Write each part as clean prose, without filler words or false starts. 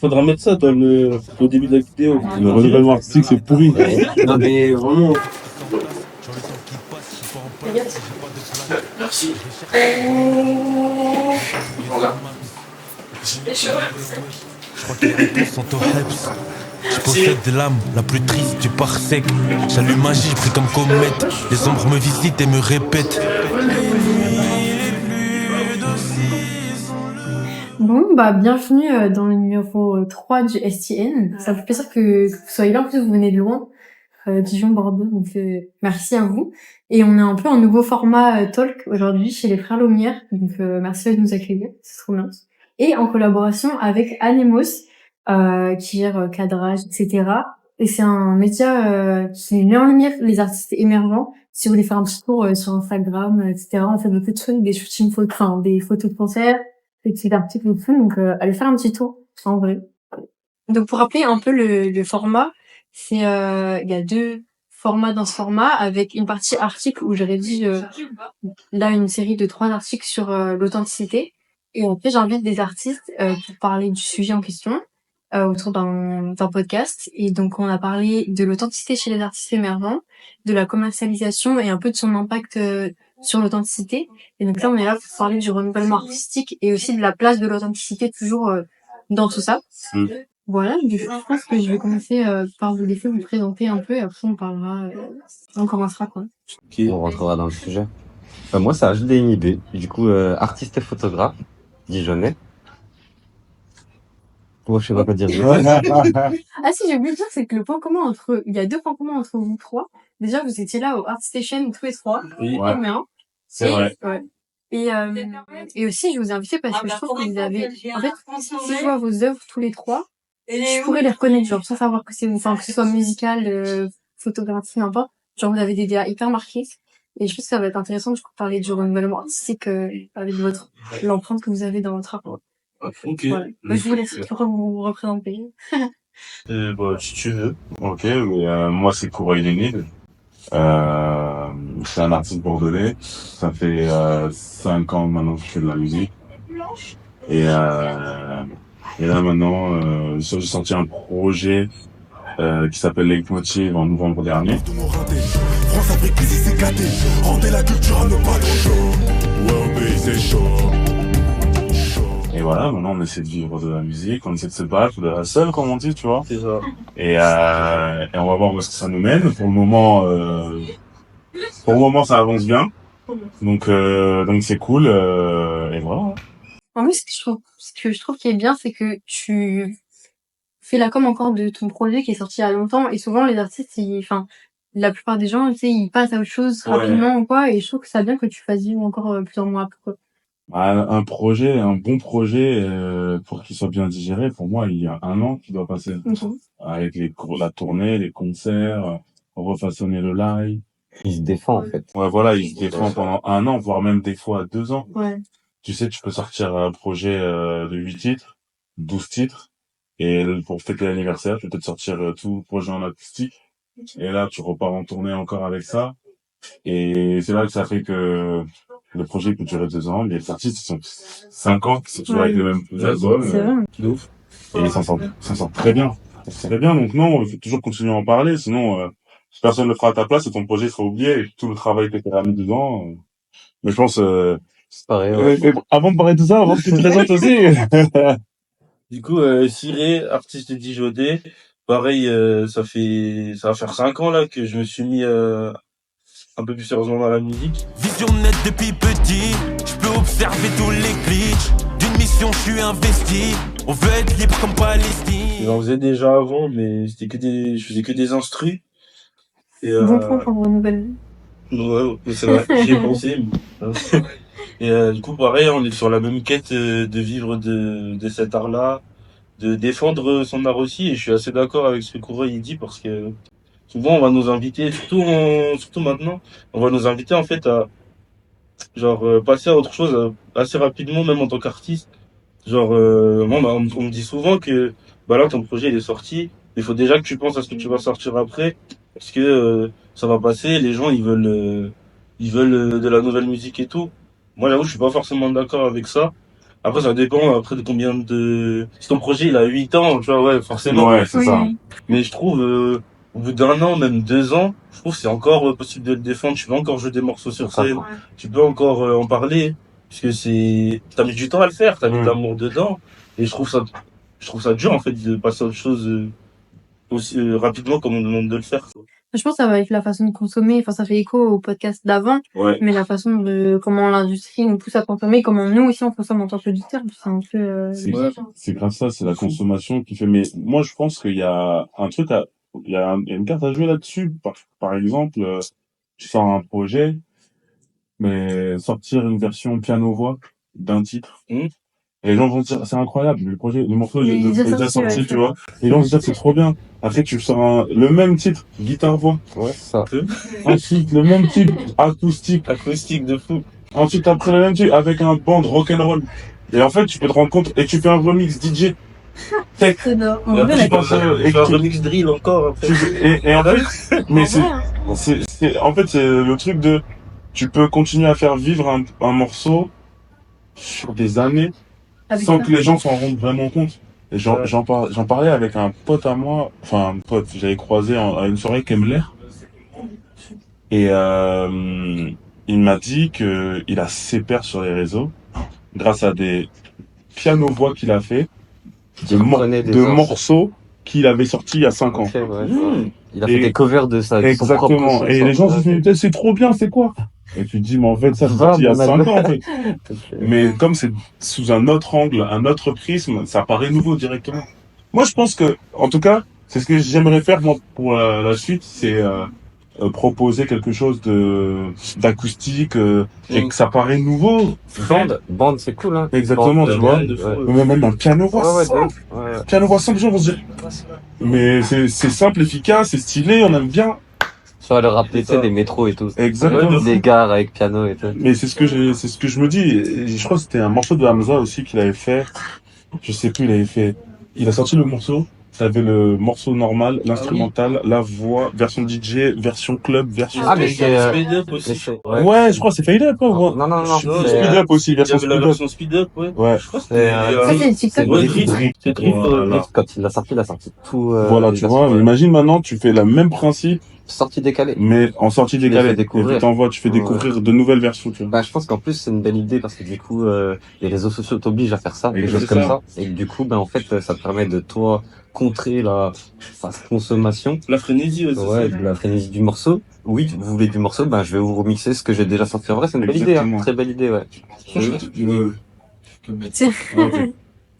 Faudra mettre ça au début de la vidéo. Le renouvellement artistique, c'est pourri. Non, mais vraiment. Merci. Je crois que les réponses sont au Hebs. Je possède l'âme la plus triste du parsec. J'allume magie, je prie comme comète. Les ombres me visitent et me répètent. Bon, bah, bienvenue dans le numéro 3 du STN. Ça me fait plaisir que vous soyez là. En plus, vous venez de loin, Dijon, Bordeaux, donc merci à vous. Et on est un peu en nouveau format talk aujourd'hui chez les Frères Lumière, donc merci de nous accueillir, c'est trop bien. Et en collaboration avec Anemos, qui gère cadrage, etc. Et c'est un média qui met en lumière les artistes émergents. Si vous voulez faire un petit tour sur Instagram, etc., on fait beaucoup de trucs, des shootings photos, enfin des photos de concerts, des petits articles et tout, donc allez faire un petit tour, en vrai. Donc pour rappeler un peu le format, c'est il y a deux formats dans ce format, avec une partie article où je rédige là une série de 3 articles sur l'authenticité, et après j'invite des artistes pour parler du sujet en question autour d'un podcast. Et donc on a parlé de l'authenticité chez les artistes émergents, de la commercialisation et un peu de son impact sur l'authenticité. Et donc là on est là pour parler du renouvellement artistique et aussi de la place de l'authenticité toujours dans tout ça. Voilà, du coup, je pense que je vais commencer par vous laisser vous présenter un peu et après on parlera, on commencera quoi. On rentrera dans le sujet. Moi, c'est HDNIB, du coup, artiste et photographe, dijonnais. Moi, je sais pas quoi dire. Ah si, j'ai oublié de dire, c'est que le point commun entre, il y a 2 points communs entre vous trois. Déjà, vous étiez là au Art Station tous les 3. Oui, Ouais. Bien. c'est vrai. Ouais. Et aussi, je vous ai invité parce que je trouve que vous avez, en fait, si je vois vos œuvres tous les 3, je pourrais les reconnaître, genre, sans savoir que c'est vous, enfin, que ce soit musical, photographie, n'importe. Genre, vous avez des DA hyper marqués. Et je pense que ça va être intéressant de parler du renouvellement artistique, avec l'empreinte que vous avez dans votre art. Ok. Voilà. Bah, je vous laisse vous représenter. Bah, si tu veux. Ok, mais moi, c'est Kouraï Lénine. C'est un artiste bordelais. Ça fait 5 ans maintenant que je fais de la musique. Et là, maintenant, j'ai sorti un projet qui s'appelle Leitmotiv en novembre dernier. France Afrique, ici c'est gâté. Rendez la culture à nos patrons chauds. Ouais, au pays c'est chaud. Et voilà, maintenant on essaie de vivre de la musique, on essaie de se battre de la seule, comme on dit, tu vois. C'est ça. Et on va voir où est-ce que ça nous mène. Pour le moment, ça avance bien. Donc c'est cool. Et voilà. En plus, ce que je trouve qui est bien, c'est que tu fais la com encore de ton projet qui est sorti il y a longtemps, et souvent les artistes, enfin, la plupart des gens, tu sais, ils passent à autre chose rapidement ou quoi, et je trouve que c'est bien que tu fasses vivre encore plusieurs mois après, quoi. Un bon projet, pour qu'il soit bien digéré, pour moi, il y a 1 an qui doit passer. Ok. Avec la tournée, les concerts, refaçonner le live. Il se défend, en fait. Ouais, voilà, il se défend pendant 1 an, voire même des fois 2 ans. Ouais. Tu sais, tu peux sortir un projet de 8 titres, 12 titres, et pour fêter l'anniversaire, tu peux peut-être sortir tout le projet en acoustique. Et là, tu repars en tournée encore avec ça. Et c'est là que ça fait que le projet peut durer 2 ans. Les artistes, ils sont 5 ans, c'est toujours avec les mêmes albums. C'est vrai. De ouf. Et ils s'en sortent très bien. Très bien, donc non, il faut toujours continuer à en parler, sinon personne ne le fera à ta place et ton projet sera oublié et tout le travail que tu as mis dedans. Mais je pense... C'est pareil, ouais. avant de parler de tout ça, avant que tu te présentes aussi... Du coup, Ciré, artiste dijonnais. Pareil, ça va faire 5 ans là que je me suis mis un peu plus sérieusement dans la musique. Vision nette depuis petit. Je peux observer tous les glitches. D'une mission, je suis investi. On veut être libre comme Palestine. J'en faisais déjà avant, mais je faisais que des instrus. Et, Bon point pour le renouvellement. ouais, c'est vrai, j'y ai pensé. Et du coup, pareil, on est sur la même quête de vivre de cet art-là, de défendre son art aussi. Et je suis assez d'accord avec ce que Kouraï il dit, parce que souvent on va nous inviter, surtout maintenant, on va nous inviter en fait à genre passer à autre chose assez rapidement, même en tant qu'artiste. Genre, moi, on me dit souvent que bah là ton projet il est sorti, il faut déjà que tu penses à ce que tu vas sortir après, parce que ça va passer, les gens ils veulent de la nouvelle musique et tout. Moi j'avoue je suis pas forcément d'accord avec ça, Après, ça dépend après de combien de... Si ton projet, il a 8 ans, tu vois, ouais, forcément. Ouais, c'est Oui, ça. oui. Mais je trouve, au bout d'1 an, même 2 ans, je trouve que c'est encore possible de le défendre. Tu peux encore jouer des morceaux sur Ça. scène. Tu peux encore en parler. Parce que t'as mis du temps à le faire, t'as mis de Mm. l'amour dedans. Et je trouve ça dur, en fait, de passer à autre chose aussi rapidement comme on demande de le faire. Je pense que ça va avec la façon de consommer. Enfin, ça fait écho au podcast d'avant, Ouais. mais la façon de comment l'industrie nous pousse à consommer, comment nous aussi on consomme en tant qu'auditeurs, c'est un peu C'est différent. c'est grâce à ça, c'est la consommation qui fait. Mais moi, je pense qu'il y a un truc il y a il y a une carte à jouer là-dessus. Par exemple, tu sors un projet, mais sortir une version piano-voix d'un titre. Mm. Et les gens vont se dire, c'est incroyable, le morceau Il est déjà est déjà sorti, sorti, ouais, tu vois. Et les gens vont se dire, c'est trop bien. Après, tu sors le même titre, guitare-voix. Ouais, c'est ça. Ensuite, le même titre, acoustique. Acoustique de fou. Ensuite, après le même titre, avec un band rock'n'roll. Et en fait, tu peux te rendre compte, et tu fais un remix DJ. Tech. J'adore. En Et vrai, après, la tu penses à et faire un tu- remix drill encore après. Et en fait, mais en vrai, en fait, c'est le truc de, tu peux continuer à faire vivre un morceau sur des années avec sans ça. que les gens s'en rendent vraiment compte. Et Ouais. j'en parlais avec un pote à moi, enfin, un pote, j'avais croisé à une soirée Kemler. Et, il m'a dit que il a ses pairs sur les réseaux grâce à des piano-voix qu'il a fait Qui reprenait des de anciens. morceaux qu'il avait sortis il y a 5 ans. Ok, ouais. Mmh. Il a fait Et- des covers de ça. Avec son propre Exactement. son, Et ça. les gens se disent, mais c'est trop bien, c'est quoi? Et tu te dis, mais en fait, ça, c'est Va, sorti il y a mon 5 album. ans, en fait. Ok. Mais comme c'est sous un autre angle, un autre prisme, ça paraît nouveau directement. Moi, je pense que, en tout cas, c'est ce que j'aimerais faire, moi, pour la suite, c'est proposer quelque chose d'acoustique et que ça paraît nouveau. Band, c'est cool, hein. Exactement, Band, tu vois. de fou, ouais. ouais. Même un piano-voix Ouais, ouais, simple. ouais. Piano-voix simple, les gens vont se dire. Mais c'est simple, efficace, c'est stylé, on aime bien. Ça va leur rappeler, tu C'est ça. sais, les métros et tout. Exactement. Des gares avec piano et tout. Mais c'est ce que je me dis. Et je crois que c'était un morceau de Hamza aussi qu'il avait fait. Je sais plus, il a sorti le morceau. Ça avait le morceau normal, l'instrumental, la voix, version DJ, version club, version. Ah, mais c'est, Speed up aussi. Ouais, je crois que c'est Fade Up, hein, Non, non, non, Speed c'est, Up aussi, Il y version avait la Speed Up. version speed up, ouais. Ouais. Je crois que C'est, c'était Ça, c'est TikTok. ouais, Drip. Drip. C'est Drip. Voilà. Quand il l'a sorti tout. Voilà, tu vois. Imagine maintenant, tu fais le même principe, Sortie décalée. mais en sortie Tu les décalée. fais découvrir. Et puis tu fais Ouais. découvrir de nouvelles versions, tu vois. Bah, je pense qu'en plus, c'est une belle idée parce que du coup, les réseaux sociaux t'obligent à faire ça, des Exactement. choses comme ça. Et du coup, ben, en fait, ça te permet de, toi, contrer la fast consommation. La frénésie aussi. Ouais, de la frénésie du morceau. Oui, vous voulez du morceau, ben, je vais vous remixer ce que j'ai déjà sorti. En vrai, c'est une belle idée, hein. Exactement. Très belle idée, ouais. Tiens.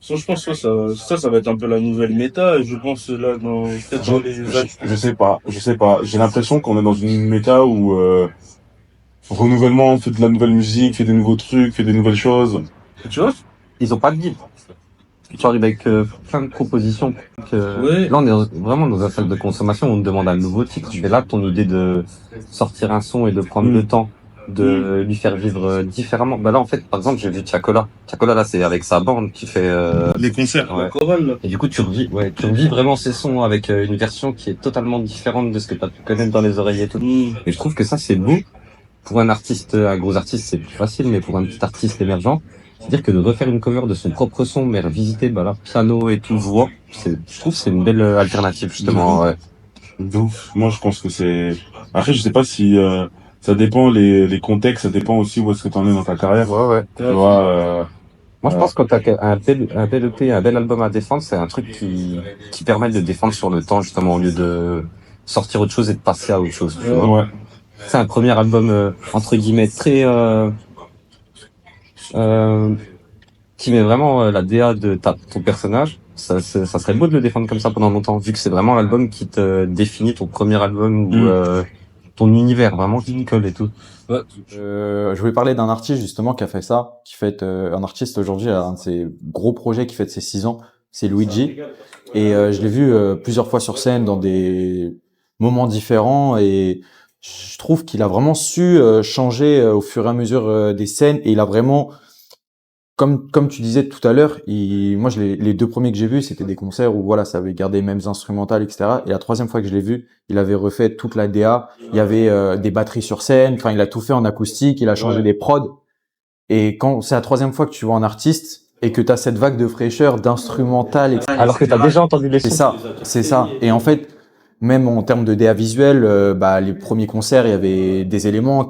Ça, je pense que ça va être un peu la nouvelle méta. Et je pense là, peut-être dans les Je sais pas. J'ai l'impression qu'on est dans une méta où, renouvellement, fait de la nouvelle musique, fait des nouveaux trucs, fait des nouvelles choses. Tu vois? Ils ont pas de guide. Tu arrives avec plein de propositions. Ouais. Là, on est vraiment dans un salle de consommation, on te demande un nouveau titre. Mais là, ton idée de sortir un son et de prendre le temps de lui faire vivre différemment. Bah là, en fait, par exemple, j'ai vu Tiakola. Tiakola, là, c'est avec sa bande qui fait... Les concerts. Ouais. La chorale, là. Et du coup, tu revis vraiment ces sons avec une version qui est totalement différente de ce que tu as pu connaître dans les oreilles et tout. Et je trouve que ça, c'est beau. Pour un artiste, un gros artiste, c'est plus facile, mais pour un petit artiste émergent, c'est-à-dire que de refaire une cover de son propre son, mais revisiter, bah là, piano et tout, voix, je trouve que c'est une belle alternative, justement, ouais. D'ouf. Moi, je pense que c'est... Après, je sais pas si... ça dépend les contextes, ça dépend aussi où est-ce que t'en es dans ta carrière. Ouais. Tu vois, Moi, je pense que quand t'as un bel EP, un bel album à défendre, c'est un truc qui permet de défendre sur le temps, justement, au lieu de sortir autre chose et de passer à autre chose, tu vois. ouais. C'est un premier album, entre guillemets, très... qui met vraiment la DA de ton personnage. Ça serait beau de le défendre comme ça pendant longtemps, vu que c'est vraiment l'album qui te définit, ton premier album ou ton univers vraiment qui te colle et tout. Ouais. Je voulais parler d'un artiste justement qui a fait ça, qui fait un artiste aujourd'hui, un de ses gros projets qui fête ses 6 ans, c'est Luigi. Et je l'ai vu plusieurs fois sur scène dans des moments différents et je trouve qu'il a vraiment su changer au fur et à mesure des scènes et il a vraiment, comme tu disais tout à l'heure, moi les 2 premiers que j'ai vus c'était des concerts où voilà ça avait gardé les mêmes instrumentales etc. Et la 3e fois que je l'ai vu, il avait refait toute la DA, il y avait des batteries sur scène, enfin il a tout fait en acoustique, il a changé les prods. Et quand c'est la 3e fois que tu vois un artiste, et que t'as cette vague de fraîcheur, d'instrumental, etc. Alors que t'as déjà entendu les C'est sons. ça, c'est ça. Et en fait, même en termes de DA visuel, bah, les premiers concerts, il y avait des éléments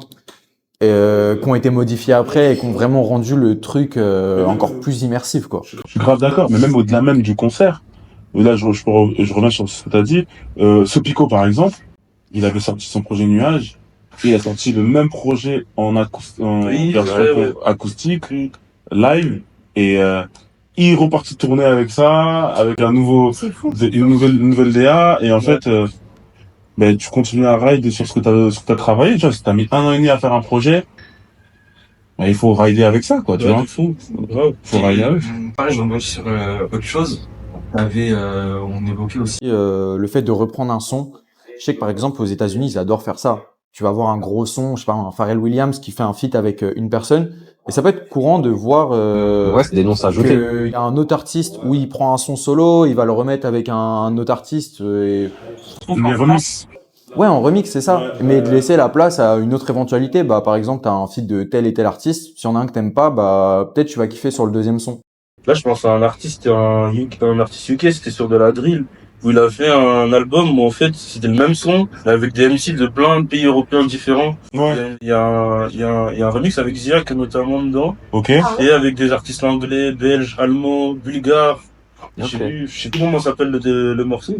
qui ont été modifiés après et qui ont vraiment rendu le truc encore plus immersif, quoi. Je suis grave d'accord, mais même au-delà même du concert. Là, je reviens sur ce que tu as dit. Sopico, par exemple, il avait sorti son projet Nuage. Et il a sorti le même projet en Oui, version ouais. acoustique, live. Et il est reparti tourner avec ça, avec un nouveau, C'est fou. une nouvelle DA. Et en fait, ben, tu continues à ride sur ce que t'as travaillé. Tu vois, si t'as mis 1 an et demi à faire un projet, ben, il faut rider avec ça, quoi, tu Ouais, vois. de fou. Grave. Faut rider avec. Pareil, je rebondis sur autre chose. On évoquait aussi. Le fait de reprendre un son, je sais que par exemple aux États-Unis ils adorent faire ça. Tu vas voir un gros son, je sais pas, un Pharrell Williams qui fait un feat avec une personne, et ça peut être courant de voir Ouais, c'est des noms s'ajouter. qu'il y a un autre artiste où il prend un son solo, il va le remettre avec un autre artiste, et Les remixes. ouais, en remix, c'est ça. Mais de laisser la place à une autre éventualité, bah par exemple t'as un feat de tel et tel artiste, si y en a un que t'aimes pas, bah peut-être tu vas kiffer sur le deuxième son. Là, je pense à un artiste, un artiste UK, c'était sur de la drill, où il a fait un album où en fait c'était le même son, mais avec des MC de plein de pays européens différents. Ouais. Il y a un remix avec Ziak notamment dedans, Ok. et avec des artistes anglais, belges, allemands, bulgares. Ok. Je sais plus comment s'appelle le morceau,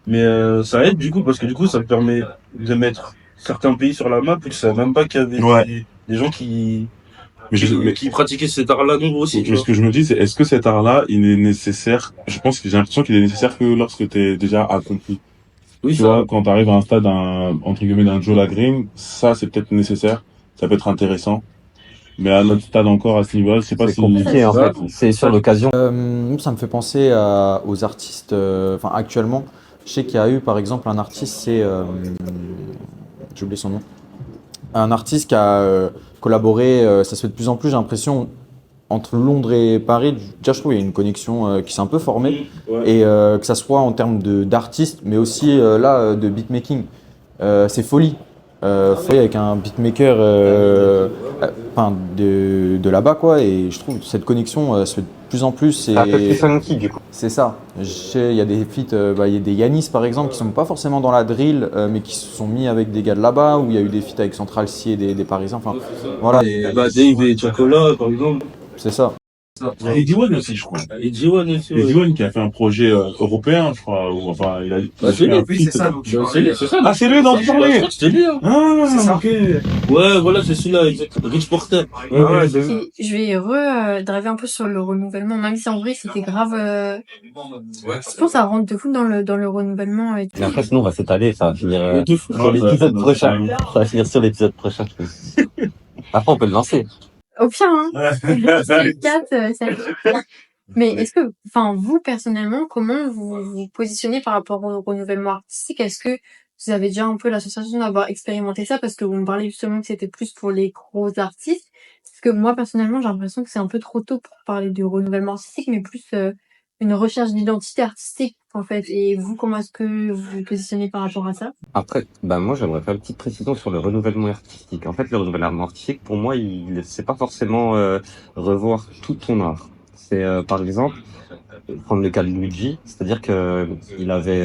mais ça aide du coup, parce que du coup ça permet de mettre certains pays sur la map, et que je savais même pas qu'il y avait Ouais. des gens qui Mais pratiquaient cet art-là nombreux aussi, tu mais vois. ce que je me dis, c'est est-ce que cet art-là, il est nécessaire? Je pense que j'ai l'impression qu'il est nécessaire que lorsque t'es déjà accompli. Oui, Tu ça. vois, quand t'arrives à un stade, entre guillemets, d'un Joe Green, ça, c'est peut-être nécessaire. Ça peut être intéressant. Mais à notre stade encore, à ce niveau-là, je sais pas C'est si... compliqué en fait. C'est sur l'occasion. Ça me fait penser aux artistes, enfin actuellement, je sais qu'il y a eu par exemple un artiste, j'ai oublié son nom, un artiste qui a collaboré, ça se fait de plus en plus, j'ai l'impression, entre Londres et Paris. Déjà je trouve qu'il y a une connexion qui s'est un peu formée, Ouais. et que ça soit en termes d'artistes, mais aussi de beatmaking. C'est Folie. Folie avec un beatmaker enfin, de là-bas, quoi, et je trouve que cette connexion se fait de plus en plus. C'est un peu plus funky du coup. C'est ça. Il y a des feats, il y a des Yanis par exemple qui sont pas forcément dans la drill, mais qui se sont mis avec des gars de là-bas, où il y a eu des feats avec Central C et des Parisiens. Enfin, voilà, Bah, Dave et Chocolat, par exemple. c'est ça. Il y a Eddie One aussi, je crois. Et G1 aussi. Eddie One qui a fait un projet européen, je crois, ou enfin, il a Bah, c'est fait un lui, feat. c'est ça. Donc, C'est ça. Ah, c'est lui dont tu Je parlais. crois que c'était lui, hein. Ah, C'est ça. ok. Ouais, voilà, c'est celui-là, exactement. Rich Porter. Ouais, Et je vais driver un peu sur le renouvellement, même si en vrai c'était grave. Je pense que ça rentre de fou dans le renouvellement. Et tout. Mais après, sinon, on va s'étaler, ça va finir De fou. sur l'épisode prochain. Ça va finir sur l'épisode prochain, je pense. Après, on peut le lancer. Au pire, hein. C'est 4, ça. Mais est-ce que, enfin, vous personnellement, comment vous vous positionnez par rapport au renouvellement artistique? Est-ce que vous avez déjà un peu la sensation d'avoir expérimenté ça, parce que vous me parlez justement que c'était plus pour les gros artistes? Parce que moi personnellement, j'ai l'impression que c'est un peu trop tôt pour parler du renouvellement artistique, mais plus une recherche d'identité artistique en fait. Et vous, comment est-ce que vous vous positionnez par rapport à ça? Après, bah moi j'aimerais faire une petite précision sur le renouvellement artistique. En fait, le renouvellement artistique, pour moi, c'est pas forcément revoir tout ton art. C'est par exemple prendre le cas de Luigi, c'est-à-dire que il avait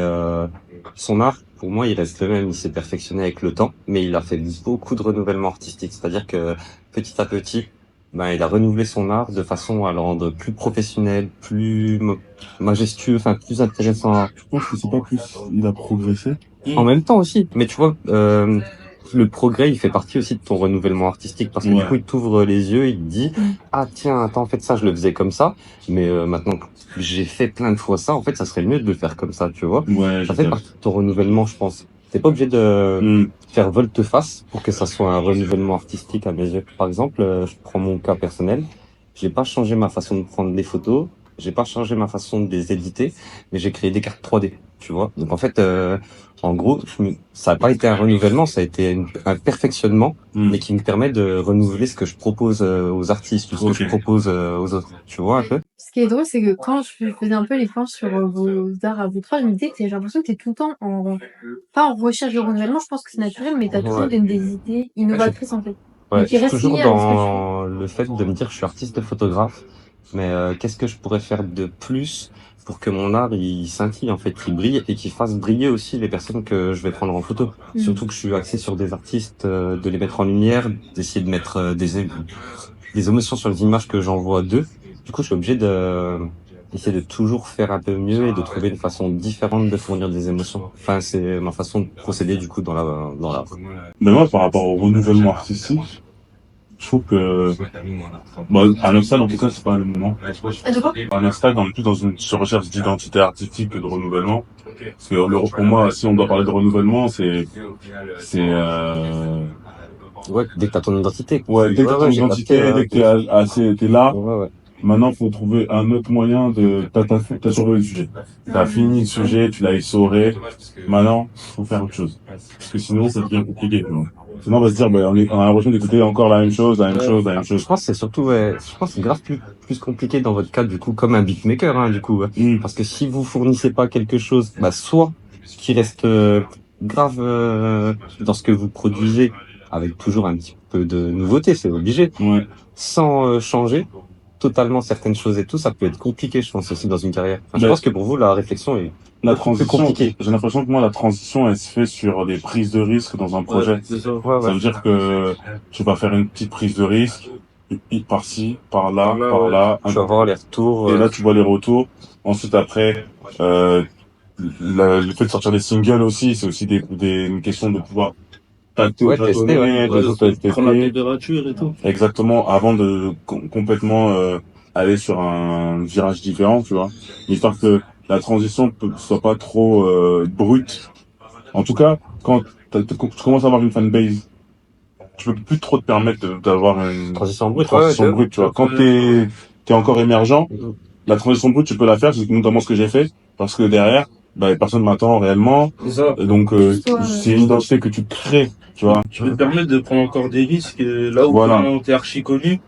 son art. Pour moi, il reste le même. Il s'est perfectionné avec le temps, mais il a fait beaucoup de renouvellement artistique. C'est-à-dire que petit à petit, ben il a renouvelé son art de façon à le rendre plus professionnel, plus majestueux, enfin plus intéressant. Je pense que c'est pas plus. Il a progressé. En même temps aussi, mais tu vois, le progrès, il fait partie aussi de ton renouvellement artistique, parce que du Ouais. coup, il t'ouvre les yeux, il te dit, ah tiens, attends, en fait ça, je le faisais comme ça, mais maintenant que j'ai fait plein de fois ça, en fait, ça serait mieux de le faire comme ça, tu vois. Ouais, Ça fait partie de ton renouvellement, je pense. T'es pas obligé de faire volte-face pour que ça soit un renouvellement artistique à mes yeux. Par exemple, je prends mon cas personnel, j'ai pas changé ma façon de prendre des photos, j'ai pas changé ma façon de les éditer, mais j'ai créé des cartes 3D, tu vois. Donc en fait, en gros, ça n'a pas été un renouvellement, ça a été un perfectionnement, mais qui me permet de renouveler ce que je propose aux artistes, ou ce que je propose aux autres, tu vois un peu. Ce qui est drôle, c'est que quand je faisais un peu les points sur vos arts à vous trois, je me disais que j'ai l'impression que t'es tout le temps pas en recherche de renouvellement, je pense que c'est naturel, mais t'as toujours des idées innovatrices en fait. Ouais, Mais qui je suis restent toujours liées avec ce que tu dans le fait de me dire que je suis artiste photographe Mais qu'est-ce que je pourrais faire de plus pour que mon art il scintille en fait, qu'il brille et qu'il fasse briller aussi les personnes que je vais prendre en photo. Surtout que je suis axé sur des artistes, de les mettre en lumière, d'essayer de mettre des émotions sur les images que j'envoie d'eux. Du coup, je suis obligé d'essayer de toujours faire un peu mieux et de trouver une façon différente de fournir des émotions. Enfin, c'est ma façon de procéder du coup dans l'art. Mais moi, par rapport au renouvellement artistique, je trouve que, bon, à notre stade, en tout cas, c'est pas le moment. À notre stade, on est plus dans une recherche d'identité artistique que de renouvellement. Parce que pour moi, si on doit parler de renouvellement, Ouais, dès que t'as ton identité. ouais, dès que t'as ton j'ai identité, capté, dès que t'es là, ouais. maintenant, faut trouver un autre moyen t'as survolé le sujet. T'as fini le sujet, tu l'as essoré. Maintenant, faut faire autre chose. Parce que sinon, ça devient compliqué, tu vois. Sinon, on va se dire, on a l'impression d'écouter encore la même chose, la même chose, la même chose. Je pense que c'est surtout, je pense que c'est grave plus compliqué dans votre cas, du coup, comme un beatmaker, hein, du coup. Parce que si vous fournissez pas quelque chose, bah, soit qui reste grave dans ce que vous produisez, avec toujours un petit peu de nouveauté, c'est obligé, Ouais. sans changer totalement certaines choses et tout, ça peut être compliqué, je pense, aussi dans une carrière. Enfin, je Mais- pense que pour vous, la réflexion est La plus transition, compliquée. j'ai l'impression que moi, la transition, elle se fait sur des prises de risque dans un projet. Ouais, c'est ça. Ça veut dire que tu vas faire une petite prise de risque, par-ci, par-là, par-là. Tu vas voir les retours. Et là, tu vois les retours. Ensuite, après, le fait de sortir des singles aussi, c'est aussi une question de pouvoir Ouais, tester, ouais. Prendre la température et tout. Exactement, avant de complètement aller sur un virage différent, tu vois. Histoire que la transition soit pas trop brute. En tout cas, quand tu commences à avoir une fanbase, tu peux plus trop te permettre d'avoir une Transition brute, transition brute, tu vois. Quand t'es encore émergent, la transition brute, tu peux la faire, c'est notamment ce que j'ai fait, parce que derrière, personne m'attend réellement. C'est ça. Donc, c'est une identité que tu crées, tu vois. Tu peux te permettre de prendre encore des risques là où Voilà. quand t'es archi connu,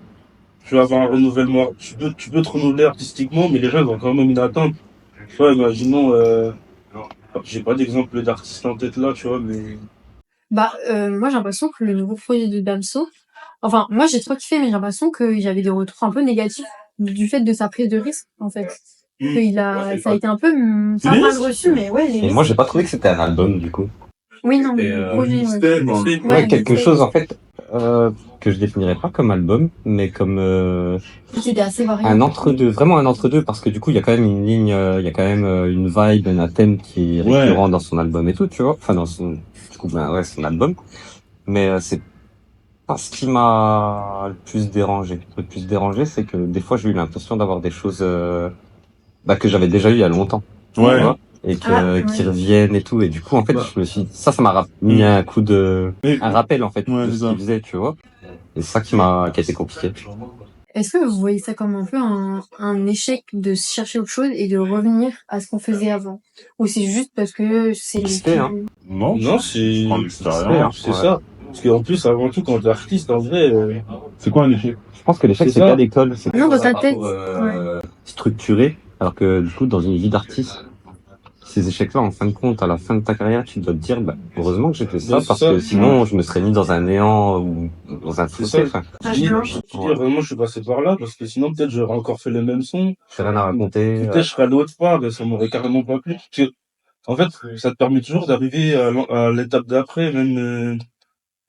tu vas avoir un renouvellement. Tu peux te renouveler artistiquement, mais les gens ils ont quand même une attente. Tu vois, imaginons, j'ai pas d'exemple d'artiste en tête là, tu vois, mais Moi j'ai l'impression que le nouveau projet de Damso, enfin moi j'ai trop kiffé, mais j'ai l'impression qu'il y avait des retours un peu négatifs du fait de sa prise de risque en fait. Ça a été un peu pas mal reçu, mais ouais, les Et risques. moi, j'ai pas trouvé que c'était un album, du coup. Oui, non, mais le projet, ouais. Ouais, quelque mixtape. chose, en fait, que je définirais pas comme album, mais comme C'était assez varié. un entre-deux, vraiment un entre-deux, parce que du coup, il y a quand même une ligne, il y a quand même une vibe, un thème qui est récurrent dans son album et tout, tu vois. Enfin, du coup, ouais, son album. Mais c'est pas ce qui m'a le plus dérangé. Le plus dérangé, c'est que des fois, j'ai eu l'impression d'avoir des choses que j'avais déjà eu il y a longtemps. Ouais. Tu vois, et qui reviennent et tout. Et du coup, en fait, je me suis dit, ça m'a mis un coup un rappel, en fait, de ce qu'il faisait, tu vois. Et c'est ça qui a été compliqué. Est-ce que vous voyez ça comme un peu un échec de chercher autre chose et de revenir à ce qu'on faisait avant? Ou c'est juste parce que c'est C'était, hein. Non, non, c'est prendre l'expérience. c'est ça. Parce qu'en plus, avant tout, quand t'es artiste, en vrai, C'est quoi un échec? Je pense que l'échec, C'est c'est ça. qu'à l'école. C'est Non, dans ta pas tête. trop, structuré. Alors que, du coup, dans une vie d'artiste, ces échecs-là, en fin de compte, à la fin de ta carrière, tu dois te dire, heureusement que j'ai fait ça, Ouais, c'est parce ça. que sinon, je me serais mis dans un néant ou dans un C'est fossé. ça. Enfin, Je dis vraiment, je suis passé par là, parce que sinon, peut-être, j'aurais encore fait le même son. j'ai rien à raconter. Peut-être, je serais allé autre part, mais ça m'aurait carrément pas plu. Parce que, en fait, ça te permet toujours d'arriver à l'étape d'après,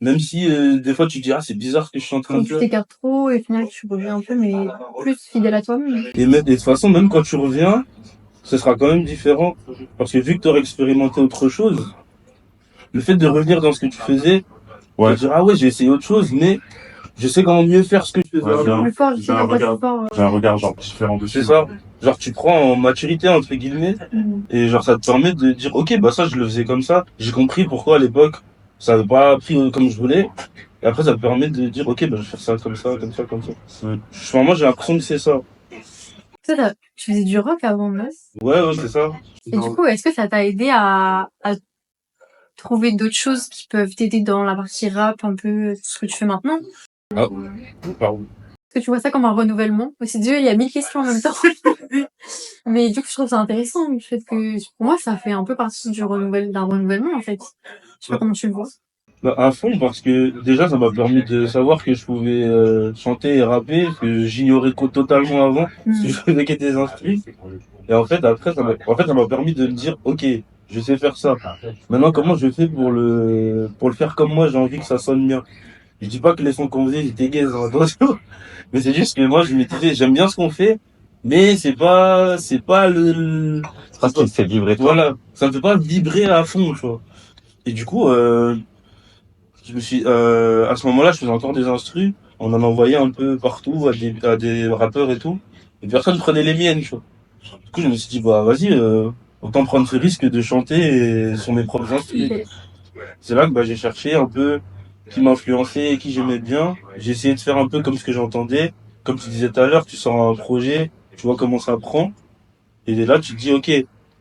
même si, des fois, tu te dis, ah, c'est bizarre ce que je suis en train Quand de tu faire. t'écartes trop et au final tu reviens un peu, mais plus fidèle à toi-même. Et de toute façon, même quand tu reviens, ce sera quand même différent. Parce que vu que tu aurais expérimenté autre chose, le fait de revenir dans ce que tu faisais, tu vas dire, ah ouais, j'ai essayé autre chose, mais je sais comment mieux faire ce que je faisais avant. Plus fort, je sais pas plus fort. J'ai un regard genre différent dessus. C'est ça. Genre, tu prends en maturité, entre guillemets, et genre, ça te permet de dire, ok, ça, je le faisais comme ça. J'ai compris pourquoi à l'époque, ça n'avait pas pris comme je voulais. Et après, ça te permet de dire, ok, je vais faire ça comme ça, comme ça, comme ça. Moi, j'ai l'impression que c'est ça. Tu faisais du rock avant, non? Ouais, c'est ça. Et du coup, est-ce que ça t'a aidé à trouver d'autres choses qui peuvent t'aider dans la partie rap, un peu ce que tu fais maintenant? Pardon. Est-ce que tu vois ça comme un renouvellement? Aussi, Dieu, il y a 1000 questions en même temps. Mais du coup, je trouve ça intéressant, le fait que, pour moi, ça fait un peu partie d'un renouvellement, en fait. Je sais pas comment tu le vois. Bah, à fond, parce que déjà, ça m'a permis de savoir que je pouvais chanter et rapper, que j'ignorais totalement avant, parce que je faisais que des instruments. Et en fait, après, ça m'a permis de me dire, ok, je sais faire ça. Maintenant, comment je fais pour le faire comme moi, j'ai envie que ça sonne bien. Je dis pas que les sons qu'on faisait, j'étais gaze, hein, attention. Mais c'est juste que moi, je me disais, j'aime bien ce qu'on fait, mais c'est pas C'est pas ce qui te fait vibrer toi. voilà, ça me fait pas vibrer à fond, tu vois. Et du coup, à ce moment-là, je faisais encore des instrus. On en envoyait un peu partout à des rappeurs et tout. Et personne prenait les miennes, tu vois. Du coup, je me suis dit, bah, vas-y, autant prendre ce risque de chanter sur mes propres instrus. C'est là que, bah, j'ai cherché un peu qui m'influençait et qui j'aimais bien. J'ai essayé de faire un peu comme ce que j'entendais. Comme tu disais tout à l'heure, tu sors un projet, tu vois comment ça prend. Et là, tu te dis, ok,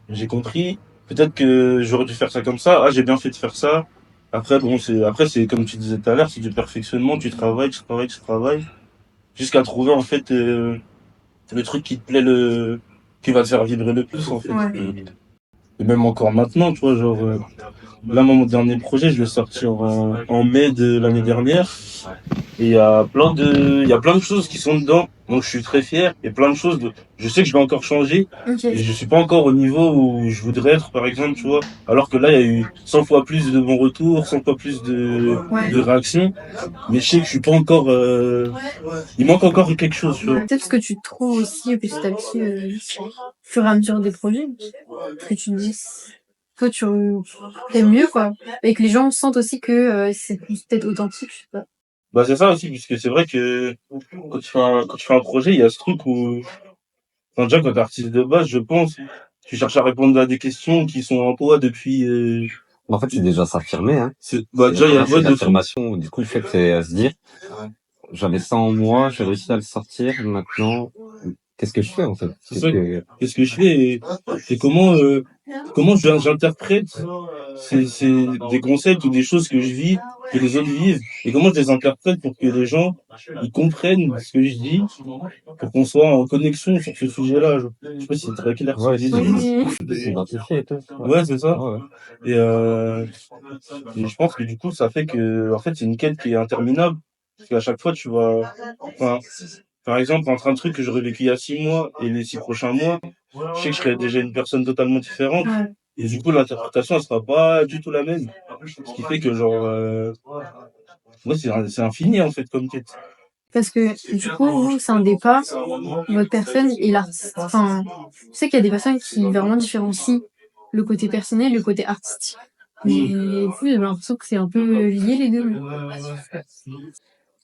j'ai compris. Peut-être que j'aurais dû faire ça comme ça. Ah, j'ai bien fait de faire ça. Après, bon, après, c'est comme tu disais tout à l'heure, c'est du perfectionnement. Tu travailles, tu travailles, tu travailles. Jusqu'à trouver, en fait, le truc qui te plaît qui va te faire vibrer le plus, en fait. Ouais. Et même encore maintenant, tu vois, genre, là, mon dernier projet, je vais sortir en mai de l'année dernière. Et il y a plein de choses qui sont dedans. Donc, je suis très fier. Et plein de choses, je sais que je vais encore changer. Ok. Et je suis pas encore au niveau où je voudrais être, par exemple, tu vois. Alors que là, il y a eu 100 fois plus de bons retours, 100 fois plus Ouais. de réactions. Mais je sais que je suis pas encore, il manque encore quelque chose, tu vois. Peut-être ce que tu trouves aussi petit à petit, au fur et à mesure des projets, que tu te dis, toi, t'aimes mieux, quoi. Et que les gens sentent aussi que c'est peut-être authentique, je sais pas. Bah, c'est ça aussi, puisque c'est vrai que quand tu fais un projet, il y a ce truc où, enfin, déjà, quand t'es artiste de base, je pense, tu cherches à répondre à des questions qui sont en toi depuis, En fait, c'est déjà s'affirmer, hein. bah, déjà, il y a, ouais, de fou. L'affirmation, du coup, le fait, c'est à se dire, j'avais ça en moi, j'ai réussi à le sortir, maintenant, qu'est-ce que je fais, en fait? C'est ça. Qu'est-ce que je fais et comment j'interprète c'est des concepts ou des choses que je vis, que les autres vivent, et comment je les interprète pour que les gens ils comprennent ce que je dis, pour qu'on soit en connexion sur ce sujet-là. Je sais pas si c'est très clair ce que j'ai dit. S'identifier et tout. Ouais, c'est ça. Ouais, ouais. Et je pense que du coup, ça fait que, en fait, c'est une quête qui est interminable. Parce qu'à chaque fois, tu vas, enfin, par exemple, entre un truc que j'aurais vécu il y a 6 mois et les 6 prochains mois, je sais que je serais déjà une personne totalement différente. Ouais. Et du coup, l'interprétation, elle sera pas du tout la même. Ce qui fait que, genre, ouais, c'est infini, en fait, comme quête. Parce que, du coup, vous, c'est un départ, votre personne et l'artiste. Enfin, je sais qu'il y a des personnes qui vraiment différencient le côté personnel et le côté artistique. Mais du coup, j'ai l'impression que c'est un peu lié les deux.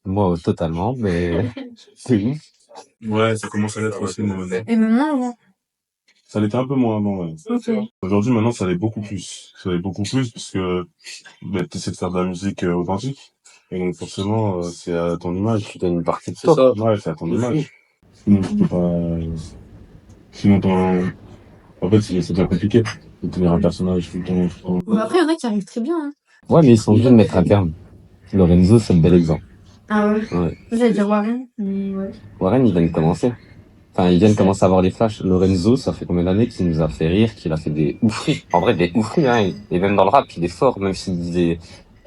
Moi, totalement, mais c'est ouf. Ouais, ça commence à l'être aussi, moi, maintenant. Et même moi, avant. Ça l'était un peu moins avant, ouais. Ok. Aujourd'hui, maintenant, ça l'est beaucoup plus. Ça l'est beaucoup plus parce que bah, t'essaies de faire de la musique authentique. Et donc, forcément, c'est à ton image. Tu donnes une partie de C'est ça. Ouais, c'est à ton image. Sinon, tu peux pas... Sinon, en fait, c'est déjà compliqué de tenir un personnage tout le temps. Bon, après, il y en a qui arrivent très bien. Hein. Ouais, mais ils sont obligés de mettre un terme. Lorenzo, c'est le bel exemple. Ah ouais. Ouais. J'allais dire Warren, mais ouais. Warren, il vient de commencer. Enfin, il vient de commencer à avoir les flashs. Lorenzo, ça fait combien d'années qu'il nous a fait rire, qu'il a fait des oufris. En vrai, des oufris, hein. Et même dans le rap, il est fort, même s'il disait...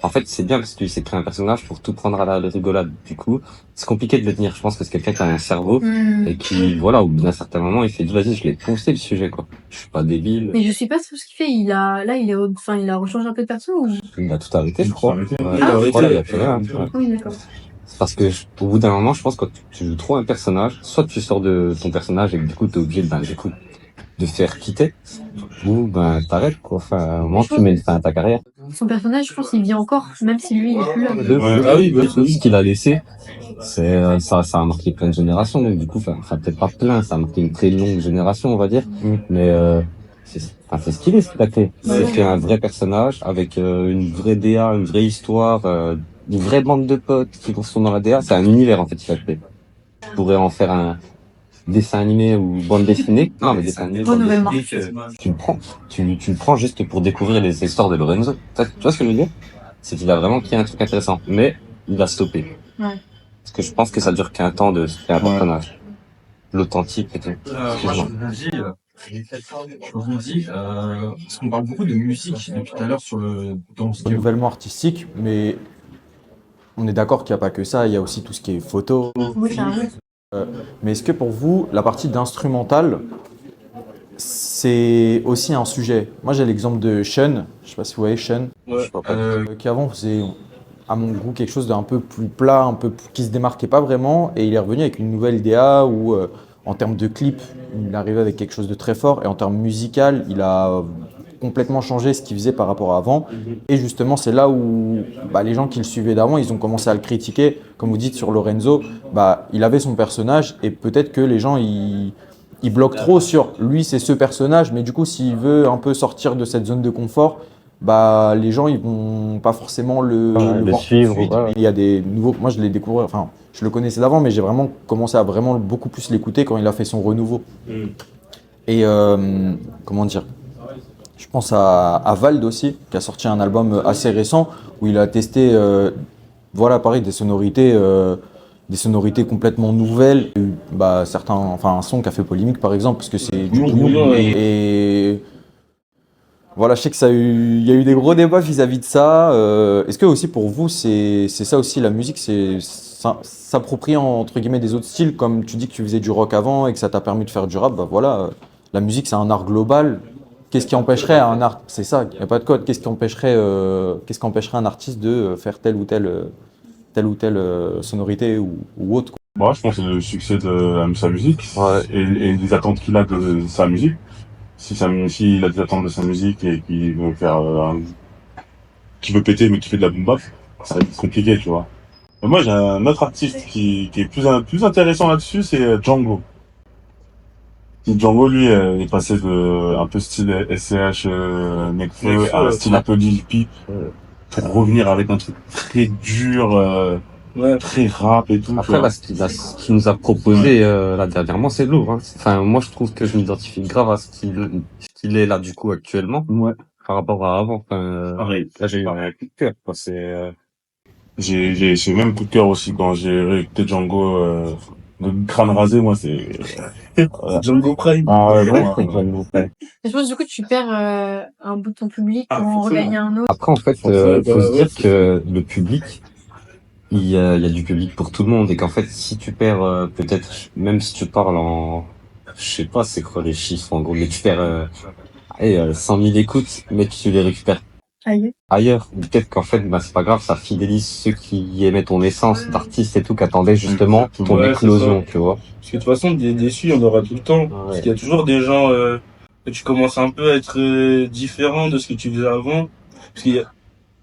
En fait, c'est bien parce qu'il s'est créé un personnage pour tout prendre à la rigolade. Du coup, c'est compliqué de le tenir, je pense, parce que quelqu'un qui a un cerveau et qui, voilà, au bout d'un certain moment, il fait, vas-y, je l'ai poussé le sujet, quoi. Je suis pas débile. Mais je sais pas ce qu'il fait. Il a rechangé un peu de personne ou... Il a tout arrêté, je crois. Ouais, Ah, je crois, là, il a plus rien. Ouais. oui, d'accord. C'est parce que, au bout d'un moment, je pense que quand tu joues trop un personnage, soit tu sors de ton personnage et que du coup, t'es obligé de faire quitter, ou, t'arrêtes, quoi. Enfin, au moins, tu mets fin à ta carrière. Son personnage, je pense, il vit encore, même si lui, il est plus là. Ah oui, bah, Ce qu'il a laissé, ça a marqué plein de générations. Donc, du coup, enfin, peut-être pas plein, ça a marqué une très longue génération, on va dire. Mais, c'est stylé, ce qu'il a créé. Il a fait un vrai personnage avec, une vraie DA, une vraie histoire, une vraie bande de potes qui sont dans la DA. C'est un univers, en fait, qu'il a créé. Tu pourrais en faire un dessin animé ou bande dessinée. Non, mais dessin animé, bande dessinée, tu le prends juste pour découvrir les histoires de Lorenzo. Tu vois ce que je veux dire? C'est qu'il a vraiment créé un truc intéressant. Mais, il a stoppé. Ouais. Parce que je pense que ça dure qu'un temps de créer un personnage. L'authentique et tout. Moi, je me dis, Je rebondis, parce qu'on parle beaucoup de musique depuis tout à l'heure dans ce Renouvellement artistique, mais on est d'accord qu'il n'y a pas que ça, il y a aussi tout ce qui est photo. Oui, carrément. Mais est-ce que pour vous, la partie d'instrumental, c'est aussi un sujet? Moi, j'ai l'exemple de Sean, je sais pas si vous voyez Sean, Ouais. qui avant faisait, à mon goût, quelque chose d'un peu plus plat, qui se démarquait pas vraiment, et il est revenu avec une nouvelle idée où, en termes de clip, il est arrivé avec quelque chose de très fort, et en termes musical, il a complètement changé ce qu'il faisait par rapport à avant. Et justement, c'est là où les gens qui le suivaient d'avant, ils ont commencé à le critiquer. Comme vous dites sur Lorenzo, il avait son personnage, et peut-être que les gens, ils bloquent trop sur lui, c'est ce personnage, mais du coup, s'il veut un peu sortir de cette zone de confort, les gens ils vont pas forcément le voir tout de suivre, suite. ouais. Il y a des nouveaux. Moi, je l'ai découvert. Enfin, je le connaissais d'avant, mais j'ai vraiment commencé à vraiment beaucoup plus l'écouter quand il a fait son renouveau. Et comment dire? Je pense à Vald aussi, qui a sorti un album assez récent où il a testé, pareil, des sonorités complètement nouvelles. Il y a eu, un son qui a fait polémique par exemple, parce que c'est du boom. Et voilà, je sais que il y a eu des gros débats vis-à-vis de ça. Est-ce que aussi pour vous, c'est ça aussi la musique, c'est s'approprier entre guillemets des autres styles, comme tu dis que tu faisais du rock avant et que ça t'a permis de faire du rap, la musique c'est un art global. Qu'est-ce qui empêcherait un art, c'est ça, il n'y a pas de code. Qu'est-ce qui empêcherait un artiste de faire telle ou telle sonorité ou autre, quoi. Moi, je pense que c'est le succès de sa musique et les attentes qu'il a de sa musique. Si il a des attentes de sa musique et qu'il veut faire qui veut péter mais qui fait de la boom bap, ça va être compliqué, tu vois. Mais moi, j'ai un autre artiste qui est plus intéressant là-dessus, c'est Django. Django, lui, est passé de un peu style SCH, Nekfeu, à un style un peu Lil Peep, pour revenir avec un truc très dur, très rap et tout. Après, là, ce qu'il nous a proposé là dernièrement, c'est lourd. Hein. Enfin, moi, je trouve que je m'identifie grave à ce qu'il est là du coup actuellement, par rapport à avant. Enfin, Pareil. là, j'ai eu un coup de cœur. Quoi. J'ai même coup de cœur aussi quand j'ai réécouté Django, de crâne rasé, moi, c'est... Django Prime. Ah ouais, Django. Ouais. Je pense du coup tu perds un bout de ton public pour en regagner un autre. Après, en fait, faut se dire que le public, il y a du public pour tout le monde et qu'en fait, si tu perds, peut-être, même si tu parles je sais pas c'est quoi les chiffres en gros, mais tu perds 100 000 écoutes, mais tu les récupères ailleurs. Ou peut-être qu'en fait, c'est pas grave, ça fidélise ceux qui aimaient ton essence d'artiste et tout, qui attendaient justement ton éclosion, tu vois. Parce que de toute façon, des déçus, il y en aura tout le temps. Parce qu'il y a toujours des gens, que tu commences un peu à être différent de ce que tu faisais avant. Parce qu'il y a,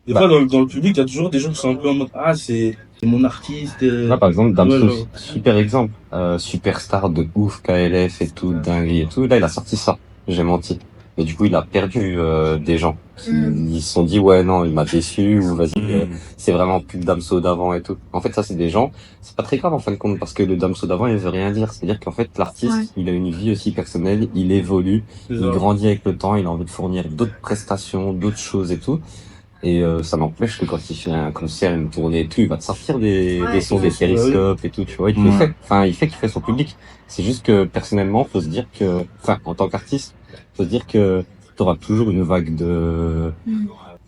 des fois, dans le public, il y a toujours des gens qui sont un peu en mode, c'est mon artiste. Là, par exemple, Damso, Ouais, genre. super exemple. Superstar de ouf, KLF et tout, dinguerie et tout. Là, il a sorti ça. J'ai menti. Et du coup, il a perdu des gens qui ils se sont dit ouais non, il m'a déçu ou vas-y, c'est vraiment plus le Damso d'avant et tout. En fait, ça c'est des gens, c'est pas très grave en fin de compte parce que le Damso d'avant il veut rien dire. C'est-à-dire qu'en fait l'artiste, il a une vie aussi personnelle, il évolue, il grandit avec le temps, il a envie de fournir d'autres prestations, d'autres choses et tout. Et ça n'empêche que quand il fait un concert, une tournée et tout, il va te sortir des sons, des périscopes et tout, tu vois. Il te le fait. Enfin, il fait kiffer son public. C'est juste que personnellement, faut se dire que, enfin, en tant qu'artiste, faut se dire que t'auras toujours une vague de,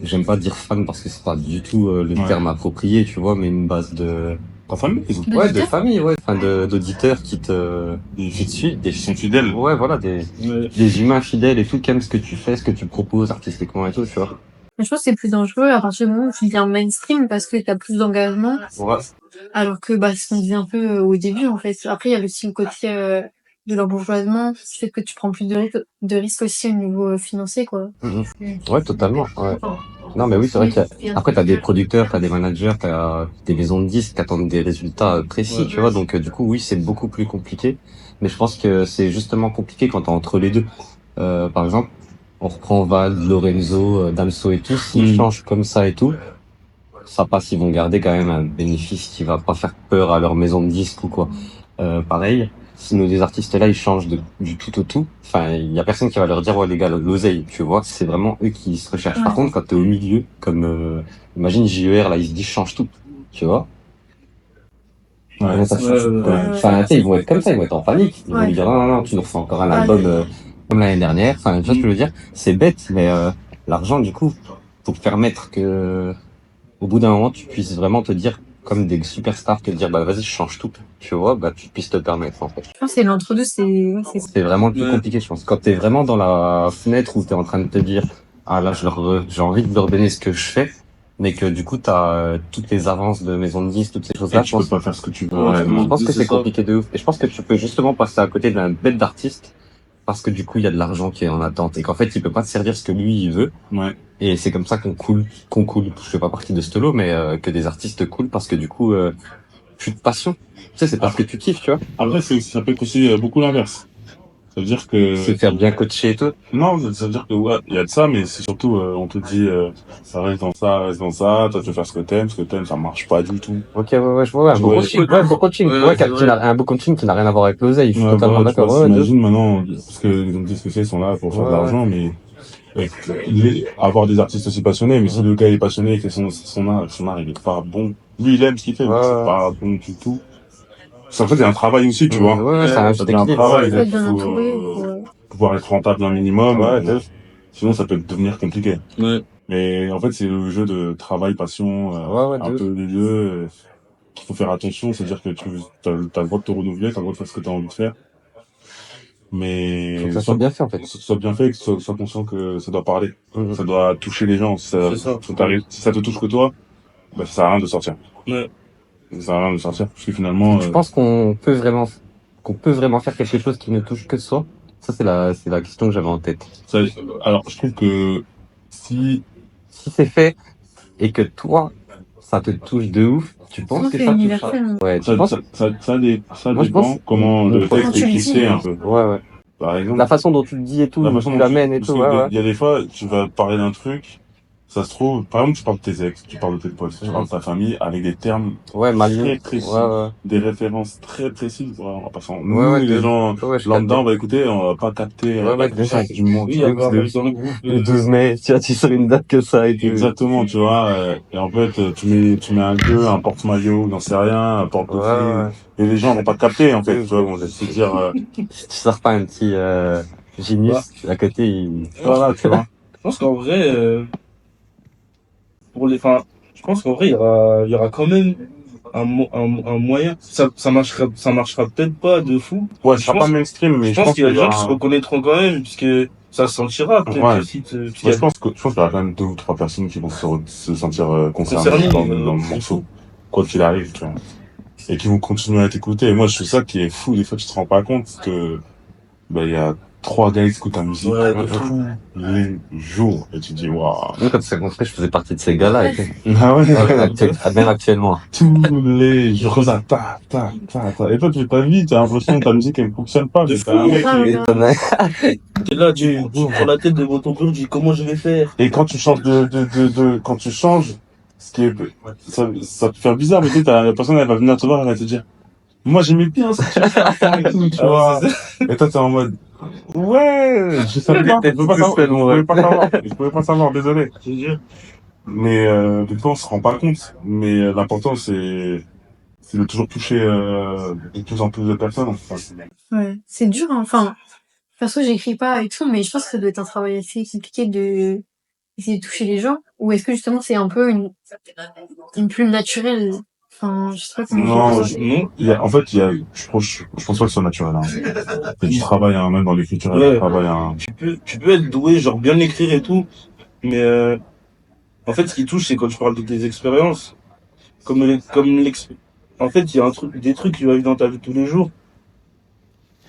j'aime pas dire fan parce que c'est pas du tout le terme approprié, tu vois, mais une base de, ouais, de famille, ouais, enfin, d'auditeurs qui te suivent, Qui sont fidèles. ouais, voilà, des humains fidèles et tout, qui aiment ce que tu fais, ce que tu proposes artistiquement et tout, tu vois. Mais je pense que c'est plus dangereux à partir du moment où tu deviens mainstream parce que t'as plus d'engagement. Ouais. Alors que c'est ce qu'on disait un peu au début en fait. Après il y a aussi le côté de l'embourgeoisement, qui fait que tu prends plus de risques aussi au niveau financier quoi. Ouais, totalement. Ouais. Non, mais oui, c'est vrai après t'as des producteurs, t'as des managers, t'as des maisons de disques qui attendent des résultats précis, tu vois. Donc du coup, oui, c'est beaucoup plus compliqué. Mais je pense que c'est justement compliqué quand t'es entre les deux. Par exemple, on reprend Val, Lorenzo, Damso et tout. S'ils changent comme ça et tout, ça passe. Ils vont garder quand même un bénéfice qui va pas faire peur à leur maison de disques ou quoi. Pareil. Si des artistes là ils changent du tout au tout, enfin il y a personne qui va leur dire ouais les gars l'oseille, tu vois, c'est vraiment eux qui se recherchent. Par contre quand t'es au milieu, comme imagine JER là, ils se disent change tout, tu vois. Enfin ils vont être comme ça, ils vont être en panique, ils vont lui dire non tu nous refais encore un album comme l'année dernière. Enfin, tu vois ce que je veux dire? C'est bête, mais l'argent, du coup, pour permettre que, au bout d'un moment, tu puisses vraiment te dire, comme des superstars, te dire, bah vas-y, je change tout. Tu vois, bah tu puisses te permettre, en fait. Je pense que c'est l'entre-deux, c'est C'est vraiment le plus Ouais. compliqué, je pense. Quand t'es vraiment dans la fenêtre où t'es en train de te dire, ah là, j'ai envie de leur donner ce que je fais, mais que du coup, t'as toutes les avances de maison de 10, toutes ces Et choses-là, tu peux pas faire ce que tu veux. Ouais, réellement. je pense que c'est c'est ça. compliqué de ouf. Et je pense que tu peux justement passer à côté d'un bête d'artiste parce que du coup, il y a de l'argent qui est en attente et qu'en fait, il peut pas te servir ce que lui, il veut. Ouais. Et c'est comme ça qu'on coule. Je fais pas partie de ce lot, mais que des artistes coulent parce que du coup, plus de passion. Tu sais, c'est parce que tu kiffes, tu vois. Après, ça peut être aussi beaucoup l'inverse. Ça veut dire que... Se faire bien coacher et tout. Non, ça veut dire que ouais, il y a de ça, mais c'est surtout, on te dit, ça reste dans ça, toi tu veux faire ce que t'aimes, ça marche pas du tout. Ok, ouais, je vois, un Tu beau vois, coaching, ouais, beau coaching, Ouais, ouais, c'est vrai. un beau coaching qui n'a rien à voir avec l'oseille, je suis Ouais, totalement voilà, tu d'accord, vois, ouais, t'imagines maintenant, parce que les hommes disent que ils sont là pour faire de Ouais. l'argent, mais avoir des artistes aussi passionnés, mais si le gars est passionné et que son art il est pas bon, lui il aime ce qu'il fait, mais Ouais. c'est pas bon du tout. Ça fait, c'est un travail aussi, tu vois. Ouais, c'est un Ça juste devient un équilibre. travail, faut donc être il bien faut entouré. pouvoir être rentable un minimum, Ouais, de ouf. sinon ça peut devenir compliqué. Ouais. Mais en fait, c'est le jeu de travail, passion, Ouais, de un ouf. peu les deux, qu'il faut faire attention, c'est-à-dire que t'as le droit de te renouveler, t'as le droit de faire ce que t'as envie de faire. Mais Faut que ça soit bien fait, en fait. que ce soit bien fait, que tu sois conscient que ça doit parler, Mhm. ça doit toucher les gens. Si C'est ça. si ça te touche que toi, bah, ça sert à rien de sortir. Ouais. Ça sert à rien de sortir, parce que finalement, Je pense qu'on peut vraiment faire quelque chose qui ne touche que soi. Ça, c'est la question que j'avais en tête. alors, je trouve que si, Si c'est fait et que toi, ça te touche de ouf, tu Je penses pense que que c'est ça touchera? universel. Ouais, tu ça, penses? ça, ça, ça, Moi, je dépend pense- comment le Comment texte tu est le dis, ficelé un peu. Ouais. Par exemple, La façon dont tu le dis et tout, la où façon tu dont l'amènes et parce tout, que ouais. il y a des fois, tu vas parler d'un truc, ça se trouve, par exemple, tu parles de tes ex, tu parles de tes potes, tu parles de ta famille avec des termes Ouais, mal très lu. précis, Ouais. des références très précises. Voilà, en passant. Ouais, Nous, ouais, les gens ouais, je lambda, capte. on va écouter, on va pas capter Ouais, la bien sûr. puissance du monde. Oui, tu il y vois. avait dans le groupe. Le 12 mai, tu vois, tu sur une date que ça et tout. Exactement, tu vois. Et en fait, tu mets un jeu, un porte-maillot, j'en sais rien, un porte-clés. Ouais. Et les gens vont pas capter, en fait. Oui, Tu vois, vont se dire, Si tu sors pas un petit Genius à côté, voilà, tu vois. Je pense qu'en vrai, je pense qu'en vrai, il y aura quand même un moyen. Ça marchera peut-être pas de fou. Ouais, ce Je sera pas pense, mainstream, mais je je pense pense qu'il y a qu'il des y gens qui se aura reconnaîtront quand même, puisque ça se sentira peut-être ouais. que si parce qu'il Moi, y a je pense qu'il y aura quand même 2 ou 3 personnes qui vont se sentir concernées concerné, dans le morceau, quoi qu'il arrive, tu vois. Et qui vont continuer à t'écouter. Et moi, je trouve ça qui est fou. Des fois, tu te rends pas compte que, bah, il y a 3 gars qui écoutent ta musique Ouais, de fou. tous les jours. Et tu te dis, waouh. Moi, quand tu t'es rencontré, je faisais partie de ces gars-là. Ah ouais. Même actuellement. Tous les jours, comme ça, ta. Et toi, tu fais ta vie, t'as l'impression que ta musique, elle fonctionne pas. De Mais t'as un fou. mec T'es là, tu prends la tête devant ton bureau, tu dis comment je vais faire. Et quand tu changes quand tu changes, ce qui est, ça te fait bizarre, mais tu sais, la personne, elle va venir te voir, elle va te dire, moi, j'aimais bien ce que tu fais et tout, tu vois. Et toi, t'es en mode, ouais, je savais pas, je pouvais pas savoir, je pouvais pas savoir, désolé. Je te jure. Mais, des fois, on se rend pas compte. Mais, l'important, c'est de toujours toucher, de plus en plus de personnes, en fait. Ouais, c'est dur, hein. Enfin, perso, j'écris pas et tout, mais je pense que ça doit être un travail assez compliqué de essayer de toucher les gens. Ou est-ce que justement c'est un peu une plume naturelle? Enfin, je sais pas comment Non, dire ça. Non. en fait, je pense pas que ce soit naturel, hein. C'est du travail, hein, même dans l'écriture, il y a Ouais. du travail, hein. Tu peux être doué, genre bien écrire et tout, mais en fait, ce qui touche, c'est quand tu parles de tes expériences. En fait, il y a des trucs que tu vas vivre dans ta vie de tous les jours.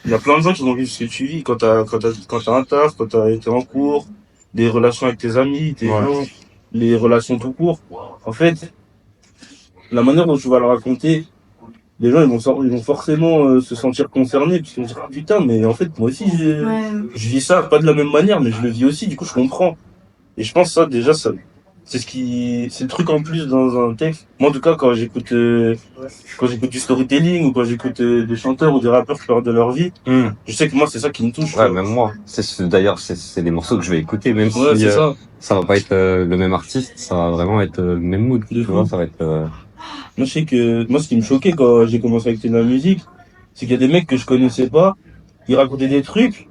Il y a plein de gens qui ont vécu ce que tu vis quand t'as un taf, quand t'as été en cours, des relations avec tes amis, tes Ouais. gens, les relations tout court. En fait, la manière dont tu vas le raconter, les gens ils vont forcément se sentir concernés puisqu'ils vont dire ah, putain mais en fait moi aussi Ouais. je vis ça pas de la même manière mais je le vis aussi du coup je comprends et je pense ça déjà ça c'est le truc en plus dans un texte. Moi en tout cas quand j'écoute du storytelling ou quand j'écoute des chanteurs ou des rappeurs qui parlent de leur vie, je sais que moi c'est ça qui me touche. Ouais, même moi. D'ailleurs, c'est des morceaux que je vais écouter, même Ouais, si c'est ça. ça va pas être le même artiste, ça va vraiment être le même mood. Tu vois, ça va être. Moi, je sais que, moi, ce qui me choquait quand j'ai commencé à écouter de la musique, c'est qu'il y a des mecs que je connaissais pas, ils racontaient des trucs,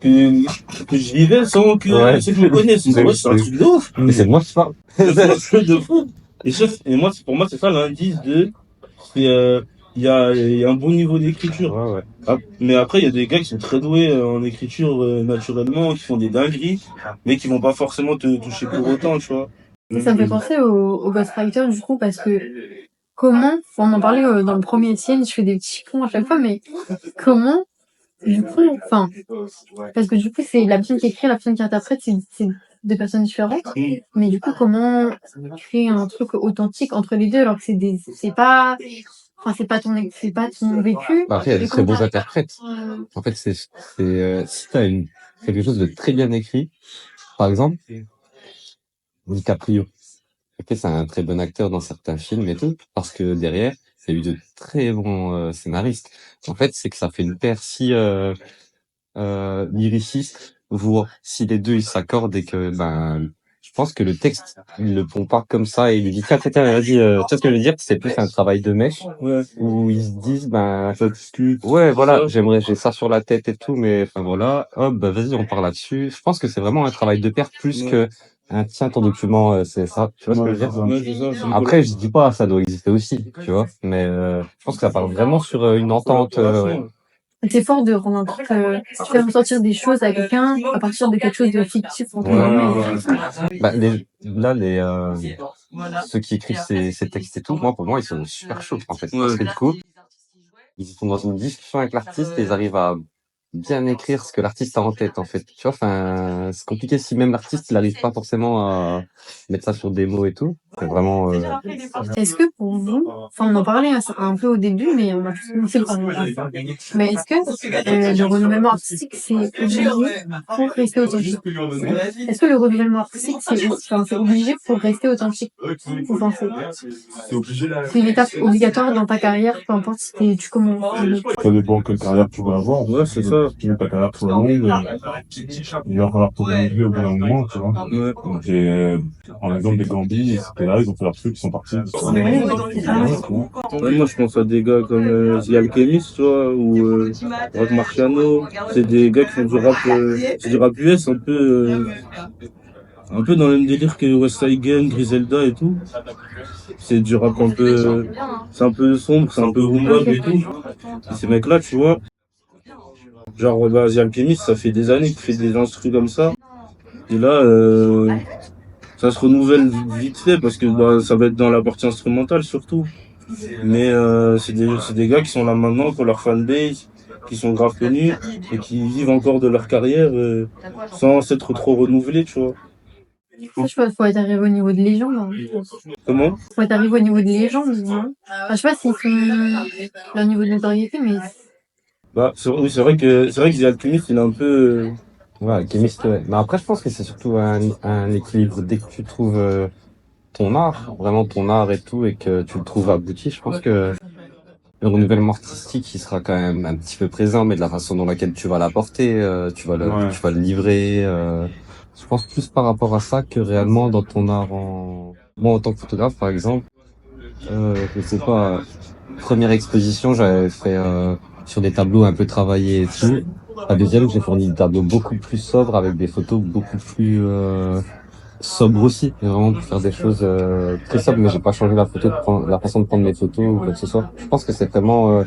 que je vivais sans que Ouais. ceux qui me connaissent. Ouais, c'est un truc de ouf. Mais c'est moi qui parle. C'est un truc de fou. Et moi, pour moi, c'est ça l'indice de, c'est, il y a un bon niveau d'écriture. Ouais, ouais. Ah, mais après, il y a des gars qui sont très doués en écriture naturellement, qui font des dingueries, mais qui vont pas forcément te toucher pour autant, tu vois. Ça me fait penser au ghostwriter, du coup, parce que comment, on en parlait dans le premier scene, je fais des petits ponts à chaque fois, mais comment, du coup, enfin, parce que du coup, c'est la personne qui écrit, la personne qui interprète, c'est deux personnes différentes, mais du coup, comment créer un truc authentique entre les deux, alors que c'est pas, enfin, c'est pas ton vécu. Après, il y a des très bons interprètes. En fait, si t'as quelque chose de très bien écrit, par exemple, DiCaprio. Ok, c'est un très bon acteur dans certains films et tout, parce que derrière, il y a eu de très bons scénaristes. En fait, c'est que ça fait une paire si lyriciste, voire si les deux ils s'accordent et que je pense que le texte ils le font pas comme ça et il lui dit tiens vas-y tu vois ce que je veux dire, c'est plus un travail de mèche où ils se disent Ça discute. ouais voilà j'ai ça sur la tête et tout mais enfin voilà hop vas-y on part là-dessus. Je pense que c'est vraiment un travail de pair plus que un tiens ton document c'est ça, tu vois ce que je veux dire. Ouais, c'est ça, c'est une Après je dis pas ça doit exister aussi tu vois mais je pense que ça parle vraiment sur une entente collaboration. C'est fort de rendre un truc, tu fais ressentir des choses à quelqu'un à partir de quelque chose de fictif, entre guillemets. Ceux qui écrivent ces textes et tout, pour moi, ils sont super chauds, en fait. Parce que du coup, ils sont dans une discussion avec l'artiste et ils arrivent à bien écrire ce que l'artiste a en tête, en fait. Tu vois, enfin, c'est compliqué si même l'artiste, il arrive pas forcément à mettre ça sur des mots et tout. C'est vraiment, Est-ce que pour vous, enfin on en parlait un peu au début, mais on a plus commencé par mais est-ce que le renouvellement artistique c'est obligé pour rester authentique? Est-ce que le renouvellement artistique c'est obligé pour rester authentique? Vous pensez? C'est une étape obligatoire dans ta carrière, peu importe si tu commences. Ça dépend quelle carrière tu vas avoir. Ouais, c'est ça. Si tu veux ta carrière soit longue, il va falloir te renouveler au bout d'un moment, tu vois. Ouais. Donc, en exemple, des Gambis, c'était là, ils ont fait leur truc, ils sont partis. Ouais, moi, je pense à des gars comme The Alchemist, tu vois, ou Rock Marciano. C'est des gars qui font du rap, c'est du rap US un peu dans le même délire que West Side Gun, Griselda et tout. C'est du rap un peu, c'est un peu sombre, c'est un peu boom bap et tout. Et ces mecs-là, tu vois, genre, bah, The Alchemist, ça fait des années qu'il fait des instrus comme ça. Et là, ça se renouvelle vite fait parce que bah, ça va être dans la partie instrumentale surtout. Mais c'est des gars qui sont là maintenant, qui ont leur fanbase, qui sont grave connus et qui vivent encore de leur carrière sans s'être trop renouvelés, tu vois. Ça, je pense, faut être arrivé au niveau de légende, hein. Comment? Faut être arrivé au niveau de légende, non? Enfin, je sais pas s'ils sont leur niveau de notoriété, mais Bah, oui, c'est vrai que The Alchemist, il est un peu, ouais, alchimiste, ouais. Mais après, je pense que c'est surtout un équilibre. Dès que tu trouves ton art, vraiment ton art et tout, et que tu le trouves abouti, je pense que le renouvellement artistique, il sera quand même un petit peu présent, mais de la façon dans laquelle tu vas l'apporter, tu vas le livrer. Je pense plus par rapport à ça que réellement dans ton art moi, en tant que photographe, par exemple, je sais pas, première exposition, j'avais fait sur des tableaux un peu travaillés et tout. La deuxième, j'ai fourni des tableaux beaucoup plus sobres avec des photos beaucoup plus sobres aussi. Et vraiment pour faire des choses très sobres, mais j'ai pas changé la façon de prendre mes photos ou quoi que ce soit. Je pense que c'est vraiment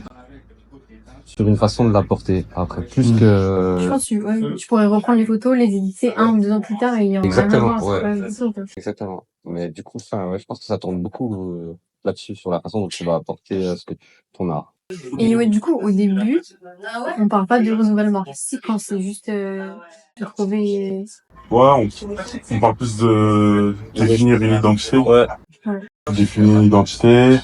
sur une façon de l'apporter après, plus je que pense que tu pourrais reprendre les photos, les éditer 1 ou 2 ans plus tard et il y aura rien à exactement, voir, c'est ouais, pas ça, quoi. exactement. Mais du coup, enfin, ouais, je pense que ça tourne beaucoup là-dessus, sur la façon dont tu vas apporter ton art. Et ouais, du coup, au début, on parle pas de renouvellement artistique quand c'est juste de trouver. Ouais, on parle plus de définir une identité. ouais. Définir une identité,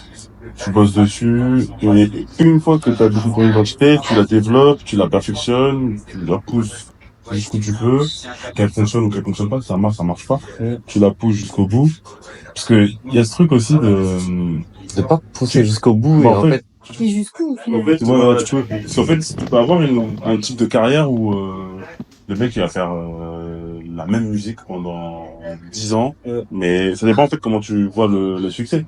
tu bosses dessus, et une fois que tu as défini ton identité, tu la développes, tu la perfectionnes, tu la pousses jusqu'où tu peux, qu'elle fonctionne ou qu'elle fonctionne pas, ça marche pas, tu la pousses jusqu'au bout. Parce que il y a ce truc aussi De pas pousser jusqu'au bout, Bah, et en fait, Et jusqu'où, au final? ouais, tu peux. Parce qu'en fait, tu peux avoir un type de carrière où le mec il va faire la même musique pendant 10 ans, mais ça dépend en fait comment tu vois le succès.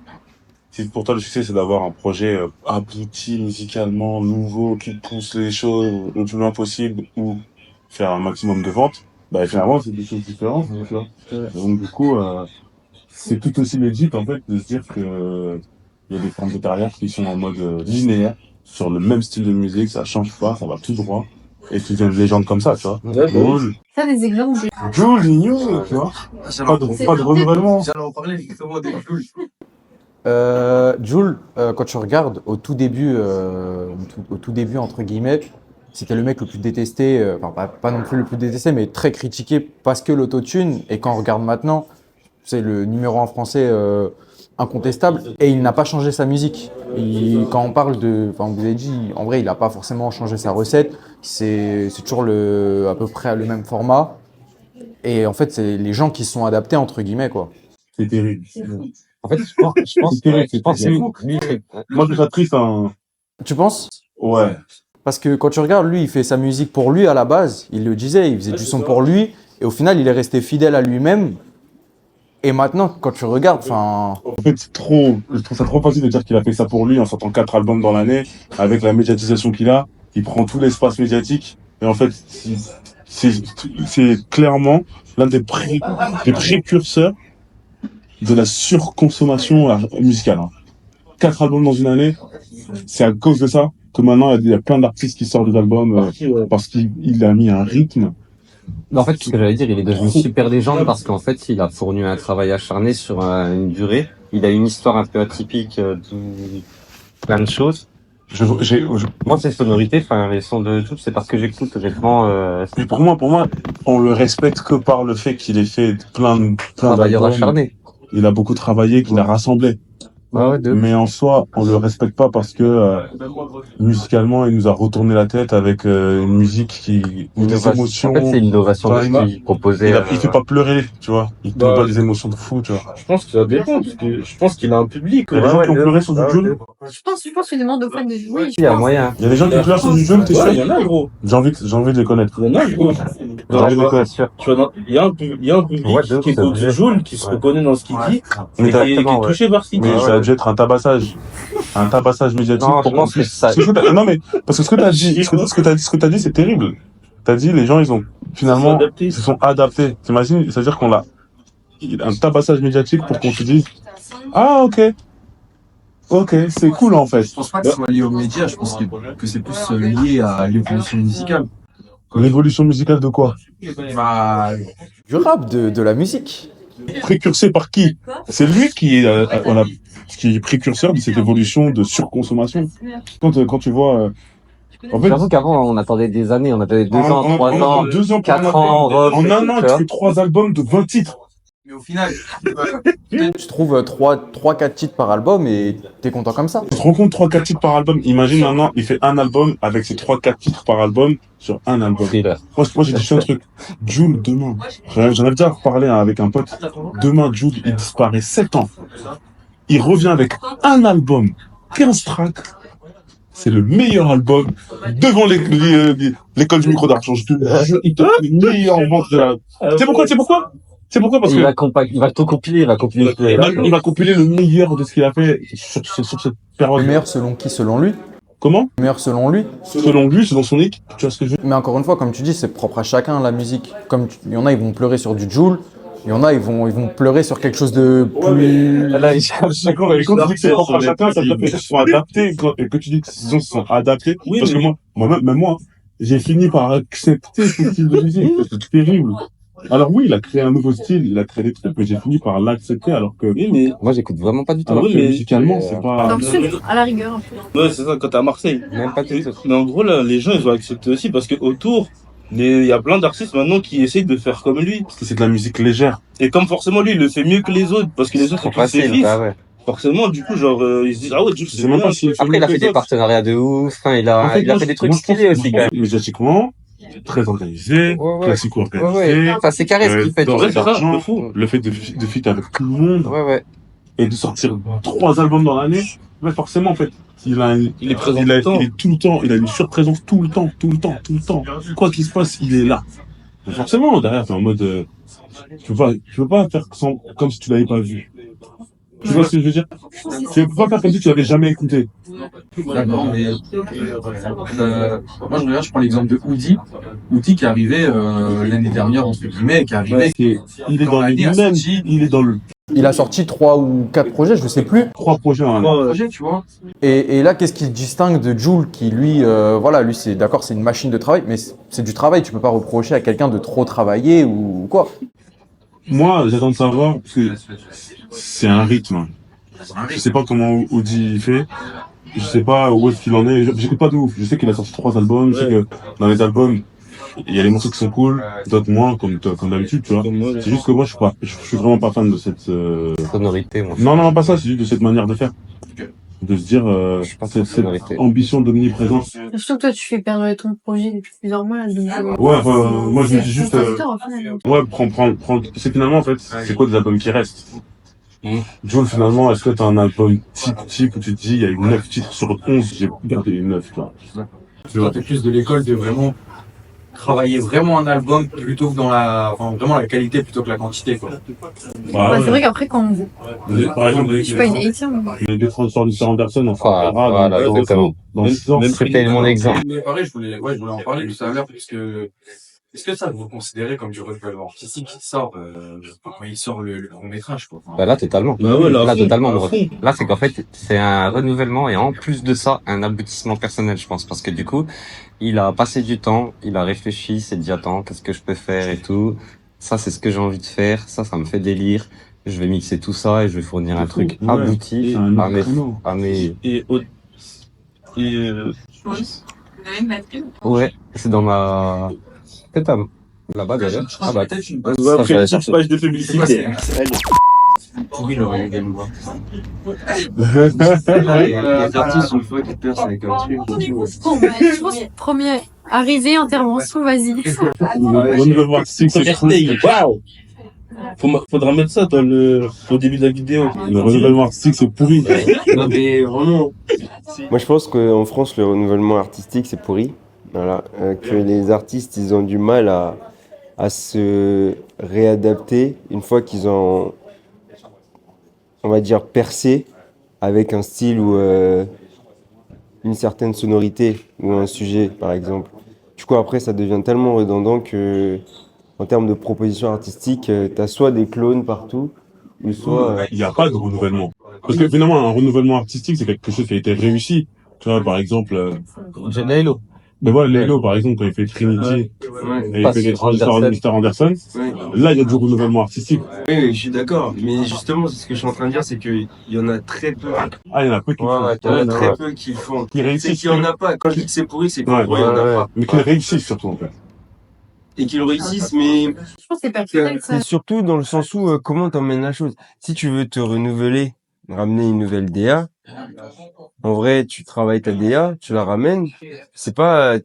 Si pour toi le succès c'est d'avoir un projet abouti musicalement, nouveau, qui pousse les choses le plus loin possible, ou faire un maximum de ventes, bah finalement c'est des choses différentes, tu vois. Donc du coup, c'est tout aussi legit en fait de se dire que il y a des formes de carrière qui sont en mode linéaire, sur le même style de musique, ça change pas, ça va tout droit, et tu deviens une légende comme ça, tu vois. Ouais, bah oui. Jul, Ça, des exemples. Jul, Nino, tu vois. Pas de renouvellement. J'allais en parler exactement des Jules. Jul, quand tu regardes au tout début entre guillemets, c'était le mec le plus détesté, enfin pas non plus le plus détesté, mais très critiqué parce que l'autotune. Et quand on regarde maintenant, c'est le numéro 1 français incontestable et il n'a pas changé sa musique. Quand on parle enfin vous avez dit, en vrai il n'a pas forcément changé sa recette, c'est toujours à peu près le même format. Et en fait c'est les gens qui se sont adaptés entre guillemets quoi. C'est terrible. En fait, je pense, C'est terrible, je pense c'est que fou. lui, Moi je trouve ça triste, hein. Tu penses? Ouais. Parce que quand tu regardes, lui, il fait sa musique pour lui à la base. Il le disait, il faisait du son pour lui. Et au final, il est resté fidèle à lui-même. Et maintenant, quand tu regardes, enfin, En fait, je trouve ça trop facile de dire qu'il a fait ça pour lui en sortant 4 albums dans l'année, avec la médiatisation qu'il a, il prend tout l'espace médiatique, et en fait, c'est clairement l'un des précurseurs de la surconsommation musicale, hein. 4 albums dans une année, c'est à cause de ça que maintenant il y a plein d'artistes qui sortent des albums parce qu'il a mis un rythme. en fait, ce que j'allais dire, il est devenu super légende parce qu'en fait, il a fourni un travail acharné sur une durée. Il a une histoire un peu atypique, plein de choses. Moi, ces sonorités, enfin, les sons de tout, c'est parce que j'écoute, honnêtement, Mais pour moi, on le respecte que par le fait qu'il ait fait plein travailleur d'albums. acharné. Il a beaucoup travaillé, qu'il a rassemblé. Ouais, de ouf. Mais en soi, on le respecte pas parce que musicalement, il nous a retourné la tête avec une musique ou des émotions. En fait, c'est l'innovation de ce qu'il proposait. Il fait pas pleurer, tu vois. Il te donne pas des émotions de fou, tu vois. Je pense que ça dépend, parce que je pense qu'il a un public. Il y a des gens qui ont pleuré sur du Jul. Je pense que je demande aux fans de jouer. Il y a moyen. Il y a des gens qui pleurent sur du Jul, t'es sûr? Ouais, il y en a, gros. J'ai envie de les connaître. Il y en a, gros. J'ai envie de les connaître. sûr. Tu vois, il y a un public Ouais, de ouf, qui écoute ça Jul, qui se reconnaît dans ce qu'il dit, et qui est Exactement, ouais. touché par ce qu'il dit. Mais ça a dû être un tabassage médiatique. Non, je pour pense qu'on que ça. non, mais, parce que ce que t'as dit, c'est terrible. T'as dit, les gens, finalement, ils se sont adaptés. T'imagines? C'est-à-dire un tabassage médiatique pour qu'on se dise, ah, ok, c'est cool, en fait. Je pense pas que ce soit lié aux médias, je pense que c'est plus lié à l'évolution musicale. L'évolution musicale de quoi? Bah, du rap, de la musique. Précursé par qui? C'est lui qui est précurseur de cette évolution de surconsommation. Quand tu vois, en fait, J'avoue qu'avant, on attendait des années, on attendait 2 ans, 3 ans, 2 ans, 4 ans, en un an, tu fais 3 albums de 20 titres. mais au final, Tu trouves 3-4 titres par album et t'es content comme ça. Tu te rends compte 3-4 titres par album? Imagine maintenant, il fait un album avec ses 3-4 titres par album sur un album. thriller. Moi j'ai dit un truc. Jul, demain. J'en ai déjà reparlé avec un pote. Demain, Jul, il disparaît 7 ans. Il revient avec un album, 15 tracks. C'est le meilleur album devant l'école du micro d'argent. Je te jure, il te fait le meilleur vente de la... C'est pourquoi? Parce que Il va tout compiler, il va compiler. il va compiler le meilleur de ce qu'il a fait sur cette période. Le meilleur selon qui? Selon lui. Comment? Le meilleur selon lui. Selon lui, selon son équipe. Tu vois ce que je veux dire? Mais encore une fois, comme tu dis, c'est propre à chacun la musique. Il y en a, ils vont pleurer sur du Jul. Il y en a, ils vont pleurer sur quelque chose de plus. Là, d'accord, mais quand tu dis que c'est propre à chacun, ça veut dire qu'ils se sont adaptés. Et que tu dis que ils se sont adaptés. Oui, parce que moi, j'ai fini par accepter ce style de musique. C'est terrible. Alors oui, il a créé un nouveau style, il a créé des trucs, mais j'ai fini par l'accepter alors que... Oui, mais Moi, j'écoute vraiment pas du tout. Alors oui, que mais- musicalement, c'est pas... Dans le sud, à la rigueur. ouais, c'est ça, quand t'es à Marseille. Même pas du tout. Mais en gros, là, les gens, ils ont accepté aussi parce que autour, il y a plein d'artistes maintenant qui essayent de faire comme lui. Parce que c'est de la musique légère. Et comme forcément, lui, il le fait mieux que les autres, parce que les autres, Trop c'est tous ses facile, fils. bah ouais. Forcément, du coup, genre, ils se disent, ah ouais, Jules, Je c'est sais même bien. pas si... Après, il a fait des partenariats de ouf. Enfin, il En a moi, fait des trucs moi, je pense- stylés aussi, quand même. Médiatiquement, très organisé, Ouais, ouais. classique Ouais, organisé. ouais. Enfin, c'est carré ce qu'il fait. dans tu Ouais, vois. c'est ça, l'argent, de fou. le fait de feat avec tout le monde, Ouais, ouais. et de sortir 3 albums dans l'année, mais forcément, en fait, il est présent tout le temps. Il est tout le temps, il a une surprésence tout le temps. Quoi qu'il se passe, il est là. Donc forcément, derrière, t'es en mode, tu peux pas faire comme si tu l'avais pas vu. Tu vois ce que je veux dire? Tu peux pas faire comme si tu l'avais jamais écouté. D'accord, mais moi je regarde, je prends l'exemple de Oudi. Oudi qui est arrivé l'année dernière, entre guillemets, qui est arrivé. Il est dans le l'année, a même, sorti il est dans le Il a sorti 3 ou 4 projets, je sais plus. 3 projets en un. projet, tu vois. Et là, qu'est-ce qui se distingue de Jul qui, lui, voilà, lui, c'est d'accord, c'est une machine de travail, mais c'est du travail. Tu peux pas reprocher à quelqu'un de trop travailler ou quoi. Moi, j'attends de savoir, parce que c'est un rythme. Je sais pas comment Audi fait. Je sais pas où est-ce qu'il en est. J'écoute pas de ouf. Je sais qu'il a sorti 3 albums. Je sais que dans les albums, il y a les morceaux qui sont cool, d'autres moins, comme d'habitude, tu vois. C'est juste que moi, je suis vraiment pas fan de cette, Sonorité, moi. non, pas ça, c'est juste de cette manière de faire. De se dire, Je pense cette, que sonorité. cette ambition d'omniprésence. Surtout que toi, tu fais perdre ton projet depuis plusieurs mois. Donc, Ouais, enfin, moi, je me dis juste, compositeur, au final. ouais, prends, c'est finalement, en fait, c'est quoi des albums qui restent? Jul, finalement, est-ce que t'as un album type où tu te dis, il y a eu 9 titres sur 11, j'ai gardé les 9, tu vois. Toi, t'es plus de l'école de vraiment travailler vraiment un album plutôt que vraiment la qualité plutôt que la quantité, quoi. Bah, c'est vrai qu'après, quand Par exemple, je suis pas une hater, mais les deux transferts de Sarah Anderson, on Ah, voilà, exactement. dans 6 ans. C'était mon exemple. Mais pareil, je voulais en parler tout à l'heure, parce que est-ce que ça, vous considérez comme du renouvellement artistique qui sort quand il sort le long métrage, quoi. Bah là, totalement. Bah ouais, là, à fond, Totalement. à fond. Là, c'est qu'en fait, c'est un renouvellement et en plus de ça, un aboutissement personnel, je pense. Parce que du coup, il a passé du temps, il a réfléchi, il s'est dit, attends, qu'est-ce que je peux faire et tout. Ça, c'est ce que j'ai envie de faire. Ça me fait délire. Je vais mixer tout ça et je vais fournir un truc Ouais. abouti C'est un à mes, créneau. à mes, Et ouais, c'est dans ma, c'est à là-bas, d'ailleurs. Ah bah, on va après une petite page de publicité. Pourri le renouvellement. Les artistes sont fois qui percent avec un truc. je pense premier arrivé, intervention, vas-y. Le renouvellement artistique, c'est cool. Waouh! Faudra mettre ça au début de la vidéo. Le renouvellement artistique, c'est pourri. Non mais vraiment. Moi, je pense qu'en France, le renouvellement artistique, c'est pourri. Voilà. Que les artistes, ils ont du mal à se réadapter une fois qu'ils ont, on va dire, percé avec un style ou une certaine sonorité ou un sujet, par exemple. Du coup, après, ça devient tellement redondant que, en termes de propositions artistiques, t'as soit des clones partout, ou soit... Il n'y a pas de renouvellement. Parce que finalement, un renouvellement artistique, c'est quelque chose qui a été réussi. Tu vois, par exemple, John Halo. mais voilà, Lelo, par exemple, quand il fait Trinity, et il fait les transferts de Mr. Anderson, là, il y a du renouvellement artistique. Oui, je suis d'accord. Mais justement, ce que je suis en train de dire, c'est qu'il y en a très peu. Ah, il y en a peu qui Il y en a très peu qui font. qui C'est réussissent. qu'il y en a pas. Quand je dis que c'est pourri, c'est qu'il Ouais, y en a pas. mais qui réussissent surtout, en fait. Et qu'ils réussissent, mais Je pense que c'est personnel, ça. C'est surtout dans le sens où comment t'emmènes la chose. Si tu veux te renouveler, ramener une nouvelle DA, en vrai, tu travailles ta DA, tu la ramènes. C'est pas,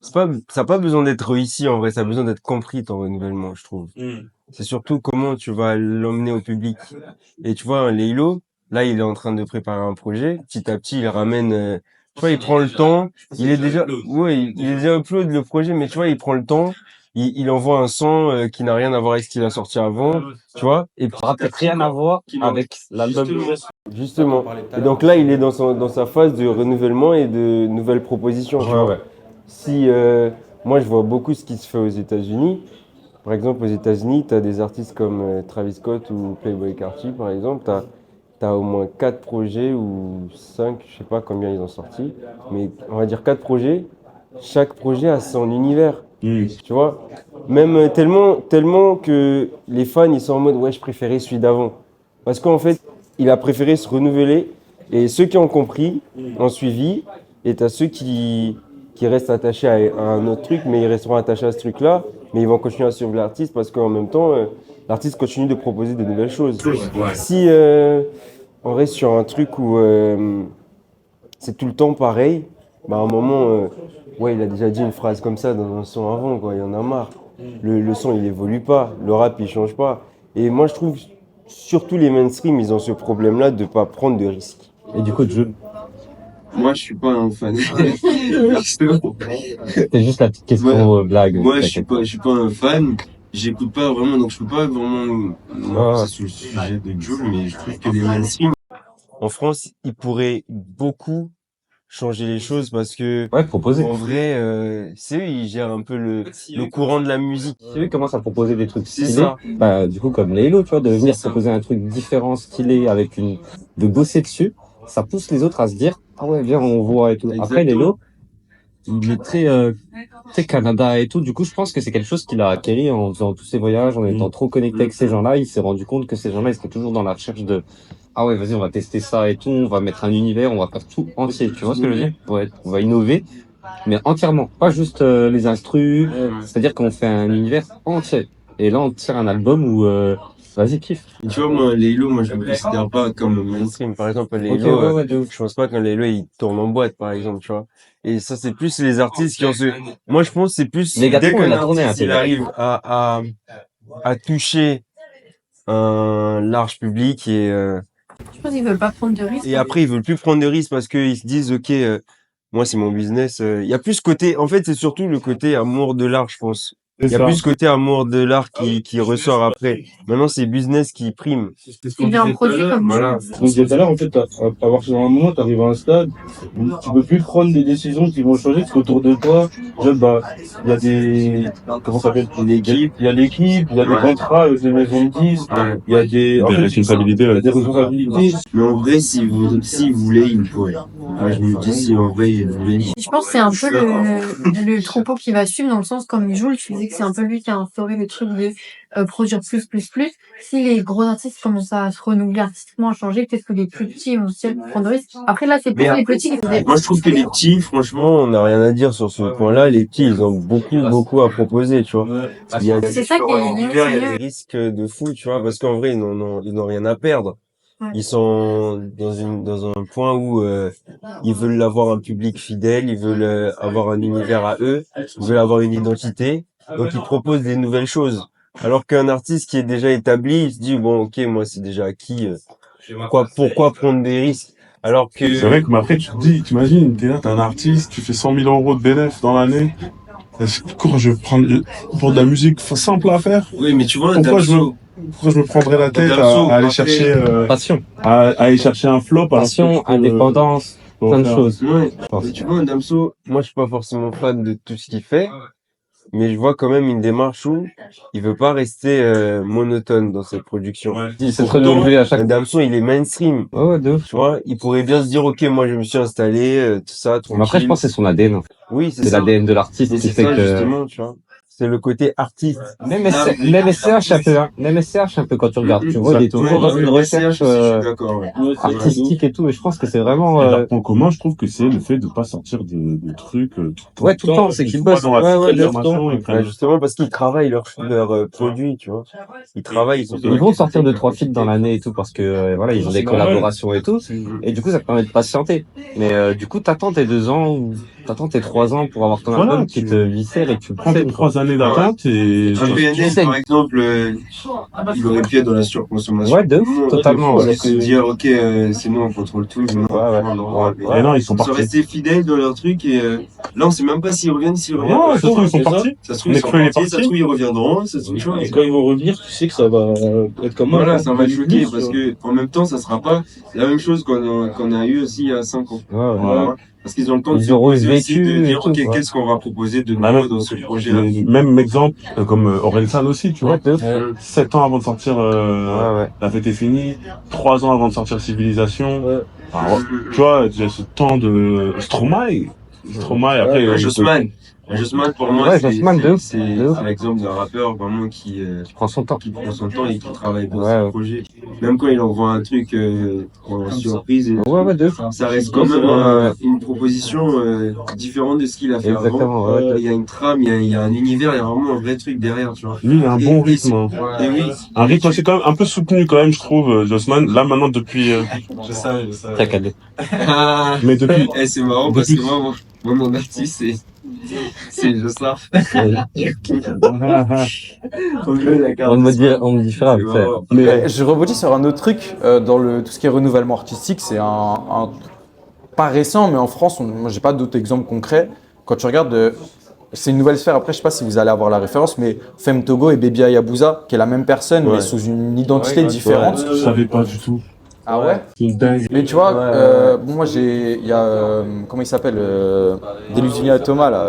ça n'a pas besoin d'être réussi en vrai, ça a besoin d'être compris ton renouvellement, je trouve. C'est surtout comment tu vas l'emmener au public. Et tu vois, un Laylo, là, il est en train de préparer un projet. Petit à petit, il ramène. Tu vois, il prend le temps. Il est déjà, ouais, il est déjà upload le projet, mais tu vois, il prend le temps. Il envoie un son qui n'a rien à voir avec ce qu'il a sorti avant, tu vois. Et puis, Ça aura peut-être rien à voir avec l'album. justement. Et donc là, il est dans sa phase de renouvellement et de nouvelles propositions. tu vois. Si moi, je vois beaucoup ce qui se fait aux États-Unis. Par exemple, aux États-Unis, tu as des artistes comme Travis Scott ou Playboi Carti, par exemple. Tu as au moins 4 projets ou 5, je sais pas combien ils ont sorti, mais on va dire 4 projets. Chaque projet a son univers, tu vois. Même tellement que les fans, ils sont en mode, ouais, je préférais celui d'avant. Parce qu'en fait, il a préféré se renouveler. Et ceux qui ont compris ont suivi. Et tu as ceux qui restent attachés à un autre truc, mais ils resteront attachés à ce truc-là. Mais ils vont continuer à suivre l'artiste parce qu'en même temps, l'artiste continue de proposer de nouvelles choses. Si on reste sur un truc où c'est tout le temps pareil, bah à un moment, ouais, il a déjà dit une phrase comme ça dans un son avant, quoi. Il en a marre. Le son, il évolue pas. Le rap, il change pas. Et moi, je trouve, surtout les mainstream, ils ont ce problème-là de pas prendre de risques. Et du coup, moi, je suis pas un fan. c'est juste la petite question blague. Moi, je suis pas un fan. j'écoute pas vraiment, donc je peux pas vraiment c'est sur le sujet de Jul, mais je trouve que les mainstream En France, ils pourraient beaucoup changer les choses parce que Ouais, proposer. en vrai, c'est eux, ils gèrent un peu le courant de la musique. Si eux commencent à proposer des trucs C'est stylés, ça. bah, du coup, comme les Hello, tu vois, de venir proposer un truc différent, stylé, de bosser dessus, ça pousse les autres à se dire, ah ouais, viens, on voit et tout. Après, les Hello, il est très Canada et tout. Du coup, je pense que c'est quelque chose qu'il a acquis en faisant tous ses voyages, en étant trop connecté avec ces gens-là. Il s'est rendu compte que ces gens-là, ils seraient toujours dans la recherche de, ah ouais, vas-y, on va tester ça et tout, on va mettre un univers, on va faire tout entier. Tu vois ce que je veux dire? On va innover, mais entièrement. Pas juste les instrus. C'est-à-dire qu'on fait un univers entier. Et là, on tire un album où, vas-y, kiffe. Et tu vois, moi, les Hello, moi, je me considère pas comme mainstream. Mainstream, par exemple, les Ok, Hello, ouais, de ouf. je pense pas que les Hello, ils tournent en boîte, par exemple, tu vois. Et ça, c'est plus les artistes qui ont ce... Moi, je pense que c'est plus Megatron, dès qu'un il a tourné artiste, un peu. il arrive à toucher un large public Je pense qu'ils veulent pas prendre de risques. et après, ils veulent plus prendre de risques parce qu'ils se disent, OK, moi, c'est mon business. Il y a plus ce côté, en fait, c'est surtout le côté amour de l'art, je pense. Il y a plus ce côté amour de l'art qui ressort après. Maintenant, c'est business qui prime. Il vient en produit comme Voilà. On disait tout à l'heure, en fait, à partir d'un moment, t'arrives à un stade où tu peux plus prendre des décisions qui vont changer, parce qu'autour de toi, déjà, bah, il y a des, comment ça s'appelle, il y a l'équipe, il y a des contrats avec les maisons de disques, il y a Des responsabilités. il y a des responsabilités. Mais en vrai, s'ils voulaient, ils pourraient. Moi, je me dis, si en vrai, ils voulaient. Je pense que c'est un peu le troupeau qui va suivre dans le sens comme Jules, tu disais que c'est un peu lui qui a instauré le truc de produire plus. Si les gros artistes commencent à se renouveler artistiquement, à changer, peut-être que les plus petits vont aussi prendre des risques. Après là, c'est plus les petits qui font des... Moi, je trouve que les petits, franchement, On n'a rien à dire sur ce point-là. Les petits, ils ont beaucoup à proposer, tu vois. Il y a C'est ça qui est l'univers, il y a des risques de fou, tu vois, parce qu'en vrai, ils n'ont rien à perdre. Ouais. Ils sont dans un point où ils veulent avoir un public fidèle, ils veulent avoir un univers à eux, ils veulent avoir une identité, donc ils proposent des nouvelles choses. Alors qu'un artiste qui est déjà établi, il se dit bon, ok, moi c'est déjà acquis, pourquoi prendre des risques? Alors que C'est vrai que, mais après, tu te dis, t'imagines, t'es là, t'es un artiste, tu fais 100 000 € de bénéfice dans l'année. Pourquoi je vais prendre, pour de la musique simple à faire? oui, mais tu vois, Pourquoi je me prendrais la tête à aller chercher, Passion. à aller chercher un flop? Passion, indépendance, plein de choses. Ouais. Mais tu vois, un Damso, moi je suis pas forcément fan de tout ce qu'il fait, mais je vois quand même une démarche où il veut pas rester monotone dans cette production. Il s'est renouvelé à chaque Un Damso, il est mainstream. Ouais, de ouf. Tu vois, il pourrait bien se dire, ok, moi je me suis installé, tout ça, tranquille. Mais après, je pense que c'est son ADN. Oui, C'est l'ADN de l'artiste qui c'est fait ça, que... justement, tu vois. C'est le côté artiste. Même SCH un peu, hein. Même SCH un peu quand tu regardes. Tu vois, il est toujours dans une recherche d'accord, ouais. artistique et tout. Et je pense que c'est vraiment... Et leur point commun, je trouve que c'est le fait de pas sortir de trucs tout Ouais, tout le temps, c'est qu'ils bossent. dans la Ouais, transformation, ils prennent- Ouais, justement, parce qu'ils travaillent leur produit, tu vois. Ils travaillent, Ils vont sortir 2-3 feats dans l'année et tout parce que voilà, ils ont des C'est normal. collaborations et tout. Et du coup, ça te permet de patienter. Mais du coup, t'attends tes 2 ans ou t'attends tes 3 ans pour avoir ton Voilà, album qui te viscère et tu Prends tes 3 années d'attente et Un PNL, par exemple, il aurait pu être dans la surconsommation. Ouais, de ouf, totalement. Ils se dire, ok, c'est nous, on contrôle tout. Mais non, Et non, ils sont Ils sont partis. restés fidèles dans leur truc et là, on sait même pas s'ils reviennent, Non, ça se trouve, ils sont c'est ça. partis. Ça se trouve, ils sont Nekfeu, il est partis, ça se parti. trouve, ils reviendront, ça se trouve, tu vois. Et quand ils vont revenir, tu sais que ça va être comme Voilà, avant. ça va choquer parce que en même temps, ça sera pas la même chose qu'on a eu aussi il y a 5 ans. Ouais. Voilà. Parce qu'ils ont le temps Ils se auront poser aussi, vécu de et dire, tout, ok, ouais. qu'est-ce qu'on va proposer de Bah, nouveau même- dans ce projet-là. Même exemple, comme Orelsan aussi, tu vois. Ouais, de ouf. 7 ans avant de sortir Ouais. La fête est finie, 3 ans avant de sortir Civilisation. Ouais. Alors, tu vois, j'ai ce temps de Stromae. Après, Jossman, pour moi, Ouais, Jossman, de ouf. c'est De ouf. l'exemple d'un rappeur vraiment qui Prends son temps. prend son temps et qui travaille pour Ouais, son ouais. projet. Même quand il envoie un truc en surprise, et Ouais, de ouf. ça reste quand même une proposition différente de ce qu'il a fait Exactement, avant. ouais. Il y a une trame, il y a un univers, il y a vraiment un vrai truc derrière, tu vois. lui, il a un Et- bon et rythme. hein. Et oui, Un rythme assez quand même un peu soutenu quand même, je trouve, Jossman. Là, maintenant, depuis, je savais. Très calé. mais depuis, C'est marrant parce que moi, mon artiste, c'est Jossman. On me différa. C'est marrant. Mais je rebondis sur un autre truc dans tout ce qui est renouvellement artistique, c'est pas récent, mais en France, moi j'ai pas d'autres exemples concrets. Quand tu regardes c'est une nouvelle sphère. Après, je sais pas si vous allez avoir la référence, mais Femme Togo et Baby Ayabusa, qui est la même personne, mais sous une identité différente. Je savais pas du tout. Ah ouais? C'est une dingue. Mais tu vois, bon, moi, il y a, comment il s'appelle, Delusional Thomas, là,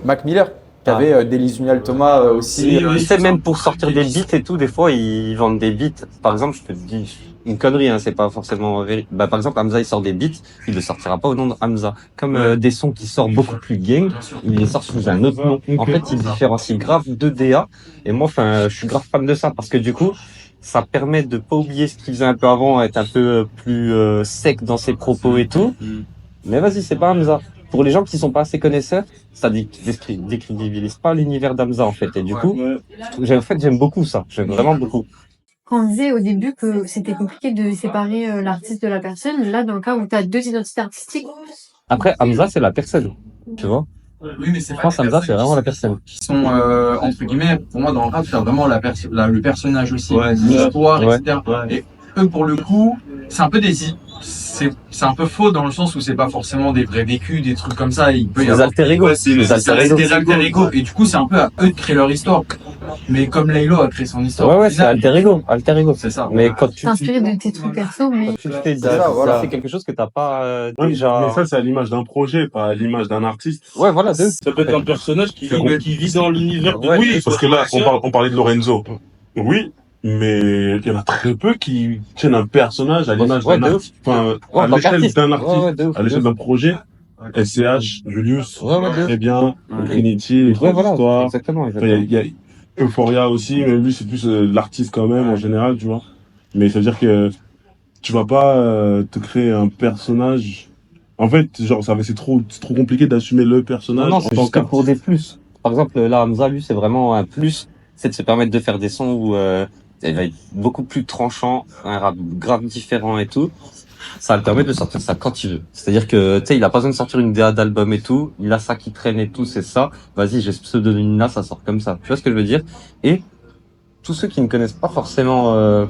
Mac Miller, qui avait Delusional Thomas aussi. Tu sais, même pour sortir des beats et tout, des fois, ils vendent des beats. Par exemple, je te dis une connerie, hein, c'est pas forcément vérifié. Bah, par exemple, Hamza, il sort des beats, il le sortira pas au nom de Hamza. Comme des sons qui sortent beaucoup plus gang, il les sort sous un autre nom. En fait, il différencie grave de DA. Et moi, enfin, je suis grave fan de ça parce que du coup, ça permet de pas oublier ce qu'il faisait un peu avant, être un peu plus sec dans ses propos et tout. Mais vas-y, c'est pas Hamza. Pour les gens qui sont pas assez connaisseurs, ça décrédibilise pas l'univers d'Hamza en fait. Et du coup, j'aime beaucoup ça. J'aime vraiment beaucoup. Quand on disait au début que c'était compliqué de séparer l'artiste de la personne, là, dans le cas où tu as deux identités artistiques. Après, Hamza, c'est la personne. Tu vois? Oui, mais c'est Je pense Hamza, c'est vraiment la personne. qui sont, entre guillemets, pour moi, dans le rap, c'est vraiment le personnage aussi. Ouais, l'histoire, ouais. etc. Et eux, pour le coup, c'est un peu c'est un peu faux dans le sens où c'est pas forcément des vrais vécus, des trucs comme ça. Il peut y Les avoir alter ego. c'est Les alter ego. des alter ego. Et du coup, c'est un peu à eux de créer leur histoire. Mais comme Laylo a créé son histoire. Ouais, au ouais, c'est final, alter ego. Alter ego. c'est ça. Mais quand tu T'es inspiré de tes trucs perso, mais tu le fais C'est ça, voilà. c'est quelque chose que t'as pas Mais déjà. ça, c'est à l'image d'un projet, pas à l'image d'un artiste. Ouais, voilà. Ça peut être un personnage qui vit dans l'univers de Ouais, Oui, parce que là, on parlait de Lorenzo. Oui, mais il y en a très peu qui tiennent un personnage à l'image Ouais, d'un de artiste. Enfin, Ouais, à en tant l'échelle qu'artiste. d'un artiste, Ouais, de ouf, à l'échelle d'un projet. SCH, Julius, Ouais, ouais, de ouf. très bien. Trinity, les Ouais, trois voilà. histoires. Exactement, Enfin, exactement. il y a Euphoria aussi, mais lui, c'est plus l'artiste quand même, en général, tu vois. Mais ça veut dire que tu vas pas te créer un personnage. En fait, genre, c'est trop compliqué d'assumer le personnage Non, en c'est tant juste que pour qu'artiste. des plus. Par exemple, là, Hamza, lui, c'est vraiment un plus. C'est de se permettre de faire des sons où il va être beaucoup plus tranchant, un rap grave différent et tout. Ça le permet de sortir ça quand il veut. C'est-à-dire que, tu sais, il a pas besoin de sortir une DA d'album et tout. Il a ça qui traîne et tout, c'est ça. Vas-y, j'ai ce pseudonyme-là, ça sort comme ça. Tu vois ce que je veux dire? Et tous ceux qui ne connaissent pas forcément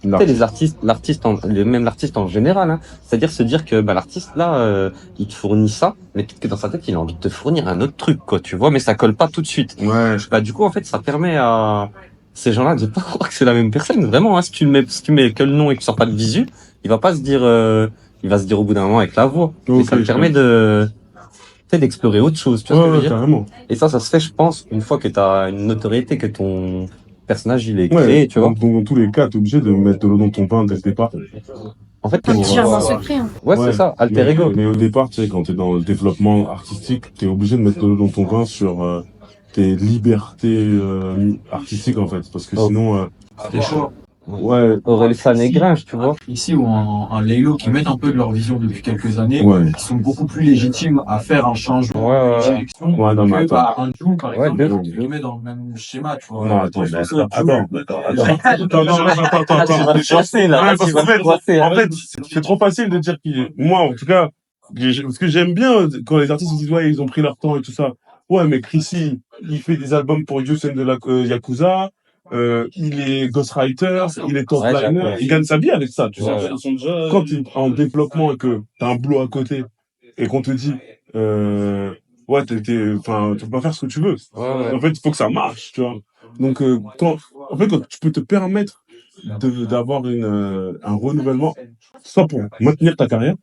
tu sais, les artistes, même l'artiste en général, hein. C'est-à-dire se dire que bah, l'artiste là, il te fournit ça, mais peut-être que dans sa tête, il a envie de te fournir un autre truc, quoi, tu vois, mais ça colle pas tout de suite. Ouais. Bah du coup, en fait, ça permet à ces gens-là de pas croire que c'est la même personne. Vraiment, hein, si tu mets que le nom et que tu sors pas de visu, il va pas se dire, il va se dire au bout d'un moment avec la voix. Ok, et ça te permet de, tu sais, d'explorer autre chose. Tu vois ce que je veux dire? Carrément. Et ça se fait, je pense, une fois que t'as une notoriété, que ton personnage il est créé, tu vois. Dans tous les cas, t'es obligé de mettre de l'eau dans ton pain dès le départ. En fait, un petit jardin ouais, secret. Hein. c'est ça, alter ego. Mais au départ, tu sais, quand t'es dans le développement artistique, t'es obligé de mettre de l'eau dans ton pain sur tes libertés artistiques, en fait. Parce que sinon, C'était chaud. ouais, Orelsan et Gringe, tu vois. Ici, ou un Laylo qui mettent un peu de leur vision depuis quelques années, ouais. qui sont beaucoup plus légitimes à faire un changement Ouais, de direction Ouais, non, mais que attends. bah, un Jul, par exemple, de ouf. qui le met dans le même schéma, tu vois. Non, attends, Moi, je pense que attends. Jul- Là, tu vas te coincer, là. Ouais, Là, parce tu vas qu'en te fait, coincer, hein. en fait, c'est trop facile de dire moi, en tout cas, parce que j'aime bien quand les artistes disent, ouais, ils ont pris leur temps et tout ça. Ouais, mais Chrissy, il fait des albums pour Youssef de la Yakuza, il est ghostwriter, il est top Ouais, liner, j'avoue. il gagne sa vie avec ça, tu vois. Ouais. Ils sont déjà... Quand tu es en développement et que t'as un boulot à côté et qu'on te dit, ouais, enfin, tu peux pas faire ce que tu veux. Ouais. En fait, il faut que ça marche, tu vois. Donc, quand tu peux te permettre d'avoir un renouvellement, soit pour maintenir ta carrière,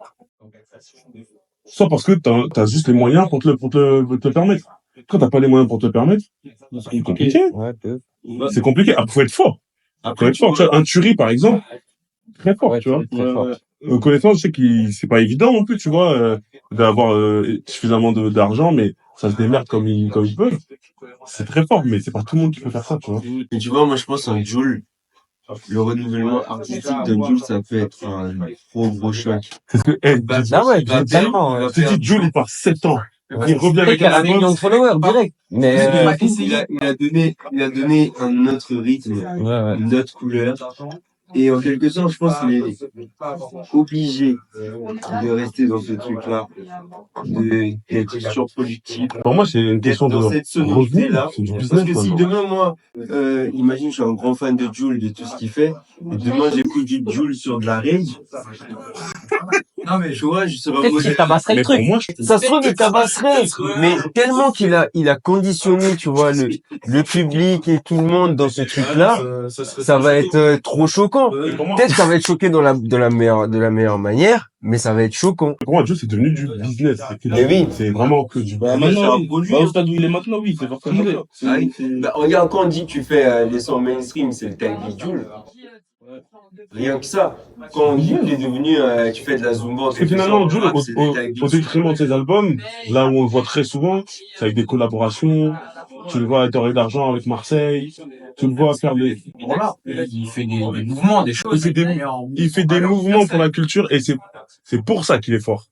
soit parce que t'as juste les moyens pour te le permettre. Quand t'as pas les moyens pour te le permettre, c'est compliqué. Ouais, de ouf. C'est compliqué. Après, faut être fort. Faut être fort. Tu vois, un Turi, par exemple, très fort, Ouais, tu vois. très fort. Connaissant, je sais que c'est pas évident non plus, tu vois, d'avoir suffisamment d'argent, mais ça se démerde comme ils peuvent. C'est très fort, mais c'est pas tout le monde qui peut faire ça, tu vois. Et tu vois, moi, je pense un Jul, le renouvellement artistique d'un Jul, ça peut être un trop gros choc. C'est ce que, Ah ouais, totalement. je te dis, Jules, il part 7 ans. Il revient avec Il a un un million de album. followers, direct. Mais, Il a donné un autre rythme, une autre couleur. Et en quelque sorte, je pense qu'il est obligé de rester dans ce truc-là, d'être surproductif. Pour moi, c'est une question de dans cette revenu, sonorité-là. c'est du business. Parce que si maintenant. demain, moi, imagine, je suis un grand fan de Jul, de tout ce qu'il fait, et demain, j'écoute du Jul sur de la rage, Non, mais tu vois, je serais en Peut-être mode. qu'il tabasserait le Mais pour truc. moi, Ça se trouve, il tabasserait, mais tellement il a conditionné, tu vois, le public et tout le monde dans ce truc-là, ça va être trop choquant. Peut-être que ça va être choqué dans de la meilleure manière, mais ça va être choquant. Pour moi, Joe, c'est devenu du business. Mais oui. C'est vraiment que du bah, business. maintenant, oui. Bah, au stade où il est maintenant, oui, c'est forcément ça. Ah oui. Bah, regarde, quand on dit que tu fais les sons mainstream, c'est le Tiny Joule. Rien que ça. Quand on dit que t'es devenu, tu fais de la Zumba, Parce que finalement, Joe, c'est le Tiny au Joule. détriment de ses albums, là où on le voit très souvent, c'est avec des collaborations. Tu le vois à Doré d'Argent avec Marseille. Tu le vois faire des... Voilà. Il fait des mouvements, des choses. Il fait des mouvements pour la culture et c'est pour ça qu'il est fort.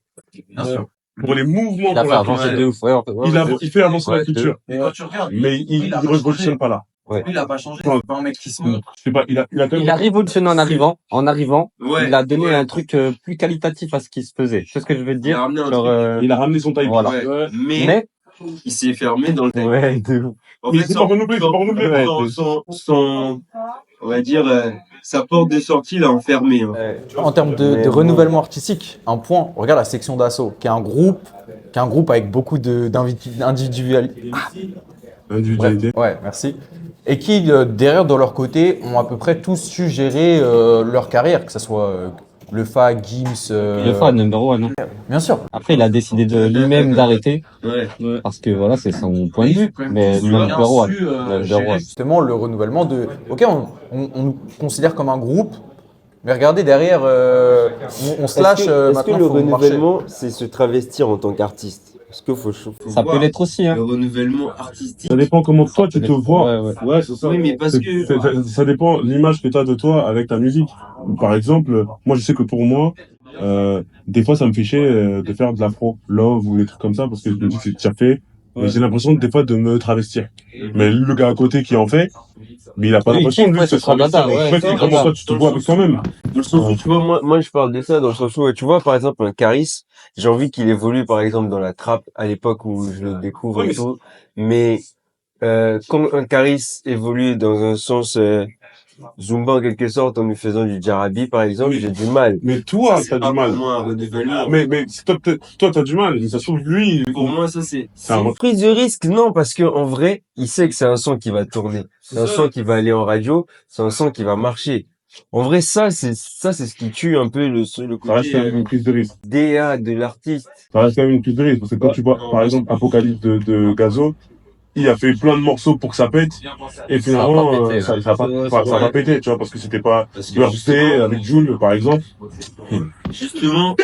Bien sûr. Pour les mouvements Il a pour fait la avancer culture. de ouf. Ouais, Il fait avancer la Ouais, culture. Et quand tu regardes, Mais il revolutionne pas là. il a pas changé. C'est pas un mec qui se montre. Je sais pas, il a quand Il a même... révolutionné en arrivant. Ouais. Il a donné un truc plus qualitatif à ce qui se faisait. C'est ce que je veux te Il a dire. ramené un Genre, Il a ramené son taille. Voilà. Ouais. Mais mais, il s'est fermé dans le Tiny. ouais, de ouf. En Mais fait, c'est pas renouvelé, c'est pas renouvelé. Ouais, on va dire, sa porte de sortie l'a enfermé. Hein. En termes de renouvellement artistique, un point, regarde la section d'assaut, qui est un groupe avec beaucoup d'individualité. Individualité. Ouais, merci. Et qui, derrière, de leur côté, ont à peu près tous su gérer leur carrière, que ce soit le Fa, Gims. Le fan numéro 1, non. Bien sûr. Après, il a décidé de lui-même d'arrêter. Ouais. Parce que voilà, c'est son point de vue. Mais le numéro 1. Le numéro 1. Justement, le renouvellement de. Ok, on nous considère comme un groupe, mais regardez, derrière, on se lâche. Est-ce que Maintenant, le faut marcher. renouvellement, c'est se travestir en tant qu'artiste? Est-ce qu'il faut Ça peut l'être aussi, hein. Le renouvellement artistique. Ça dépend comment toi tu te vois. Ouais. C'est ça. Oui, mais parce que. Ça dépend l'image que tu as de toi avec ta musique. Par exemple, moi je sais que pour moi, des fois ça me fait chier de faire de l'afro, love ou des trucs comme ça parce que je me dis que c'est déjà fait. Et j'ai l'impression des fois de me travestir. Mais le gars à côté qui en fait, mais il a pas Oui, l'impression de ouais, se c'est trop travestir. dada, ouais, En fait, c'est c'est trop comment dada. toi tu te vois avec toi-même. Dans le sens où, tu vois, moi, je parle de ça dans le sens où, tu vois, par exemple, un Caris, j'ai envie qu'il évolue, par exemple, dans la trappe à l'époque où je le découvre Oui, et mais tout. Mais, quand un Caris évolue dans un sens, Zumba en quelque sorte, en lui faisant du Jarabi, par exemple, Oui. j'ai du mal. Mais toi, t'as du mal. Pour moi, un renouvellement. Mais toi, t'as du mal. Ça se trouve, lui, Pour moi, ça, c'est. c'est un... Une prise de risque, non, parce que en vrai, il sait que c'est un son qui va tourner. C'est un son qui va aller en radio, c'est un son qui va marcher. En vrai, ça, c'est ce qui tue un peu le Ça reste quand côté même une prise de risque. DA de l'artiste. Ça reste quand même une prise de risque. Parce que quand tu vois, par exemple, Apocalypse de Gazo, il a fait plein de morceaux pour que ça pète. Et finalement, ça va péter, tu vois, parce que c'était pas Birthday avec Jul, par exemple. Justement.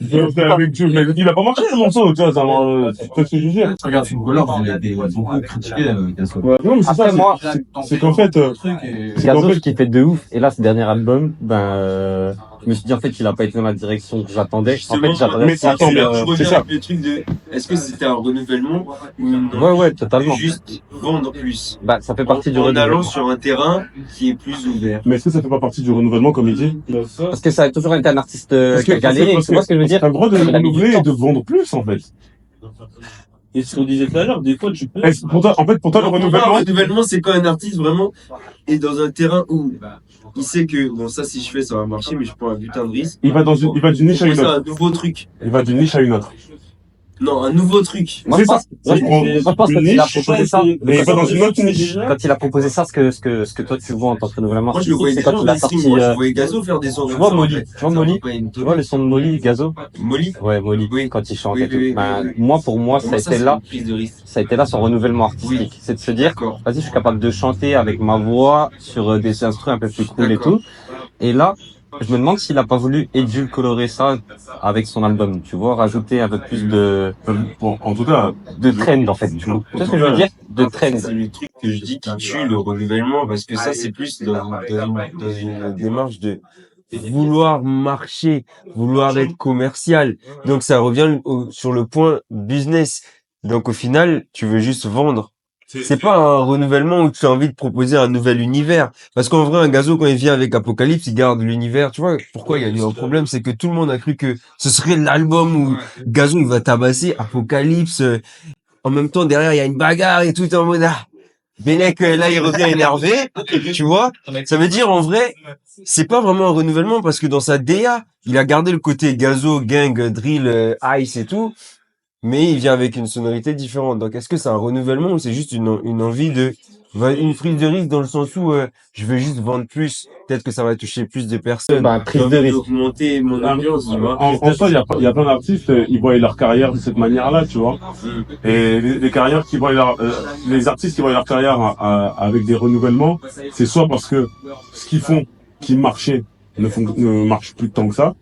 Birthday avec Jul, mais il a pas marché, le morceau, tu vois, c'est ce que je veux dire. Regarde, Footballer, il a beaucoup critiqué Gazo. Ouais, non, mais c'est Après, ça, moi, c'est qu'en fait, Gazo, ce qui fait de ouf. Et là, ce dernier album, je me suis dit, en fait, il a pas été dans la direction que j'attendais. En fait, j'attendais mais attends, mais je c'est reviens ça. avec le truc de. Est-ce que c'était un renouvellement ou une. Ouais, totalement. Juste vendre plus. Bah, ça fait partie du En allant renouvellement. sur un terrain qui est plus ouvert. Mais est-ce que ça fait pas partie du renouvellement, comme il dit? Parce que ça a toujours été un artiste Parce qui a galéré. Tu vois ce que je veux dire? T'as le droit de renouveler et de vendre plus, en fait. Et ce qu'on disait tout à l'heure, des fois, tu peux. Pour toi, le Pour moi, renouvellement, un renouvellement, c'est quand un artiste vraiment est dans un terrain où il sait que, bon, ça, si je fais, ça va marcher, mais je prends un butin de risque. il va d'une niche à une C'est autre. un nouveau truc. Il va d'une niche à une autre. Non, un nouveau truc. Moi, C'est je pense, ça. moi, je pense que Une quand il a niche, proposé ça, mais il va dans une autre niche. quand il a proposé ça, ce que toi tu vois en tant que renouvellement Moi, je le voyais c'est déjà quand en il a mainstream. sorti, Moi, je voyais Gazo faire des sons. tu vois Molly, tu vois le son de Molly, Gazo? Molly. Ouais, Molly, Oui. quand il chante Oui, et tout. oui, Ben, oui, oui. moi, pour moi, ça a Pour moi, été c'est là, une prise de risque. ça a été là son renouvellement artistique. C'est de se dire, D'accord. vas-y, je suis capable de chanter avec ma voix sur des instruments un peu plus cool et D'accord. tout. Et là, je me demande s'il a pas voulu édulcorer ça avec son album, tu vois, rajouter un peu plus Bon, en tout cas, de trend, en fait, tu vois. Tu vois ce que je veux dire? De trend. C'est le truc que je dis qui tue le renouvellement parce que ça, c'est plus dans Une démarche de vouloir marcher, vouloir être commercial. Donc ça revient sur le point business. Donc au final, tu veux juste vendre. C'est pas un renouvellement où tu as envie de proposer un nouvel univers. Parce qu'en vrai, un Gazo, quand il vient avec Apocalypse, il garde l'univers. Tu vois, pourquoi il y a eu un problème? C'est que tout le monde a cru que ce serait l'album où Gazo, il va tabasser Apocalypse. En même temps, derrière, il y a une bagarre et tout est en mode, ah. Bellec, là, il revient énervé, tu vois. Ça veut dire, en vrai, c'est pas vraiment un renouvellement parce que dans sa DA, il a gardé le côté gazo, gang, drill, ice et tout, mais il vient avec une sonorité différente. Donc, est-ce que c'est un renouvellement ou c'est juste une envie une prise de risque dans le sens où je veux juste vendre plus, peut-être que ça va toucher plus de personnes. Bah, prise de risque. Augmenter mon ambiance, tu vois. En soi, il y a plein d'artistes, ils voient leur carrière de cette manière-là, tu vois. Et les carrières qui voient les artistes qui voient leur carrière avec des renouvellements, c'est soit parce que ce qu'ils font, qui marchait, ne marche plus tant que ça,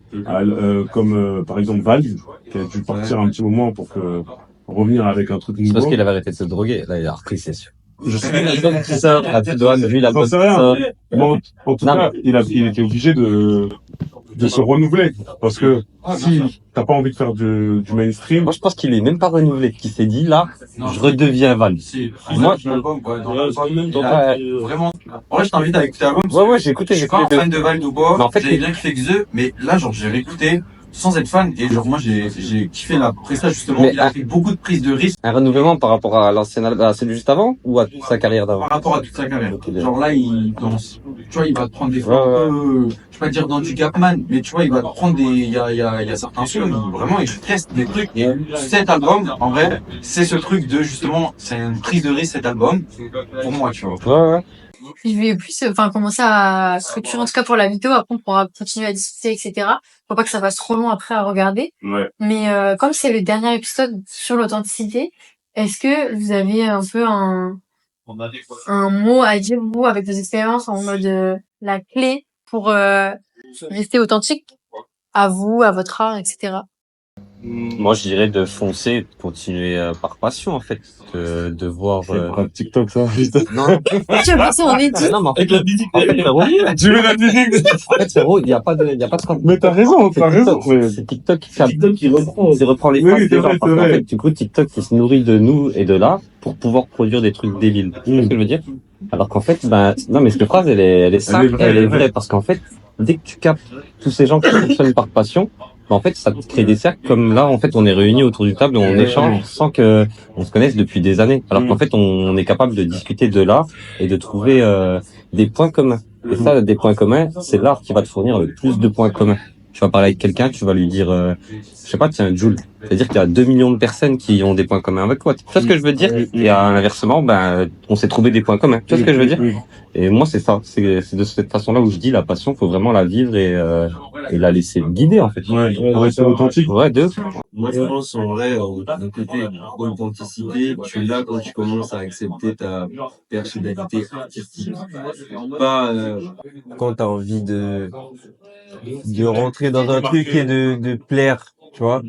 comme par exemple Valve, qui a dû partir un petit moment pour revenir avec un truc C'est parce nouveau. qu'il avait arrêté de se droguer. Là, il a repris, c'est sûr. Je sais L'album qui sort, la petite douane, vu l'album J'en qui sais rien. sort. Bon, en tout Non, cas, il était obligé de se renouveler. Parce que si t'as pas envie de faire du mainstream, moi, je pense qu'il est même pas renouvelé. Qu'il s'est dit, là, je redeviens Val. Moi, l'album, quoi. ouais, Vraiment. En vrai, je t'invite à écouter l'album. ouais, j'ai écouté, Je suis pas un fan de Val ou quoi. Mais en fait, J'avais bien kiffé Xe, mais là, genre, j'ai réécouté sans être fan et genre, moi, j'ai kiffé la prestation, justement. Mais, Il a fait beaucoup de prises de risques un renouvellement par rapport à l'ancienne, à celui juste avant ou à toute sa carrière d'avant? par rapport à toute sa carrière. Ok. Genre là, il danse. Tu vois, il va te prendre des Ouais, fois ouais. un peu, je vais pas dire dans du Gapman, mais tu vois, il va te prendre il y a certains sons, vraiment, il teste des trucs. Et cet album, en vrai, c'est ce truc de, justement, c'est une prise de risque, cet album, pour moi, tu vois. Ouais, ouais. Je vais plus, commencer à structurer, en tout cas pour la vidéo. Après, on pourra continuer à discuter, etc. Faut pas que ça fasse trop long après à regarder. ouais. Mais comme c'est le dernier épisode sur l'authenticité, est-ce que vous avez un peu un mot à dire, vous, avec vos expériences, en mode la clé pour rester authentique à vous, à votre art, etc. Moi, je dirais de foncer, de continuer par passion, en fait, de voir. C'est pas TikTok, ça. Non, Tu vas passer en étude. non, mais en fait, Avec la musique. en fait, frérot, Tu veux la musique? en fait, frérot, il y a pas de Mais t'as raison, c'est t'as raison. TikTok, Mais... c'est TikTok TikTok qui reprend. qui reprend les Oui, phrases c'est des gens. vrai, Parce c'est qu'en vrai. fait, du coup, TikTok, il se nourrit de nous et de là pour pouvoir produire des trucs débiles. Tu vois ce que je veux dire? Alors qu'en fait, ben, non, mais cette phrase, elle est simple, elle est vraie, parce qu'en fait, dès que tu captes tous ces gens qui fonctionnent par passion, ben, en fait, ça te crée des cercles comme là, en fait, on est réunis autour du table et on échange sans que on se connaisse depuis des années. Alors qu'en fait, on est capable de discuter de l'art et de trouver des points communs. Et ça, des points communs, c'est l'art qui va te fournir le plus de points communs. Tu vas parler avec quelqu'un, tu vas lui dire, je sais pas, tiens, Jules. C'est-à-dire qu'il y a 2 millions de personnes qui ont des points communs avec toi. Tu vois ce que je veux dire? Et inversement, ben, on s'est trouvé des points communs. Tu vois ce que je veux dire? Et moi, c'est ça. C'est de cette façon-là où je dis la passion, faut vraiment la vivre et la laisser guider, en fait. Ouais, pour rester authentique. Ouais, de ouf. Moi, je pense, en vrai, d'un côté, authenticité, tu l'as quand tu commences à accepter ta personnalité artistique. Pas, Quand t'as envie de rentrer dans un truc et de plaire, tu vois.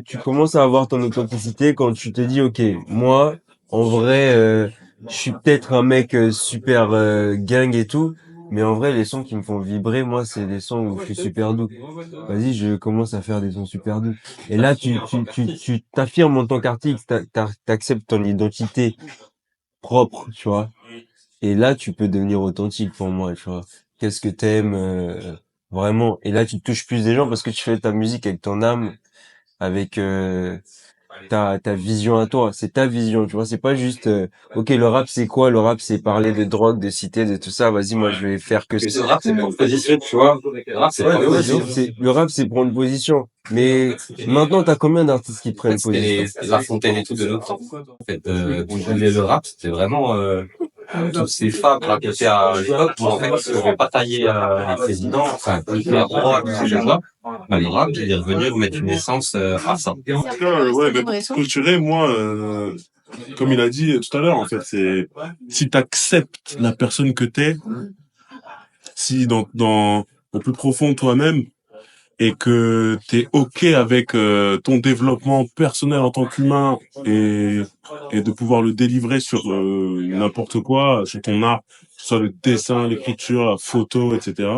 Tu commences à avoir ton authenticité quand tu te dis, ok, moi, en vrai, je suis peut-être un mec super gang et tout, mais en vrai, les sons qui me font vibrer, moi, c'est des sons où je suis super doux. Vas-y, je commence à faire des sons super doux. Et là, tu t'affirmes en tant qu'artiste, t'acceptes ton identité propre, tu vois. Et là, tu peux devenir authentique pour moi, tu vois. Qu'est-ce que t'aimes vraiment? Et là, tu touches plus des gens parce que tu fais ta musique avec ton âme, avec ta vision à toi. C'est ta vision, tu vois. C'est pas juste, ok, le rap c'est quoi? Le rap c'est parler de drogue, de cité, de tout ça. Vas-y, moi je vais faire que ça. Le rap, c'est pour position, tu vois. Le rap, c'est pas Le rap c'est prendre position. Mais maintenant, t'as combien d'artistes qui prennent position? La Fontaine et tout de l'autre sens. En fait, le rap, c'était vraiment toutes ces femmes racontées à l'époque où en fait, je vais pas tailler les présidents, enfin, les rois, tous ces gens-là. Le rap, il est revenu mettre une essence à ça. En tout cas, ouais, mais pour clôturer, moi, comme il a dit tout à l'heure, en fait, c'est si t'acceptes la personne que t'es, si dans au plus profond de toi-même, et que t'es ok avec ton développement personnel en tant qu'humain et de pouvoir le délivrer sur n'importe quoi, sur ton art, soit le dessin, l'écriture, la photo, etc.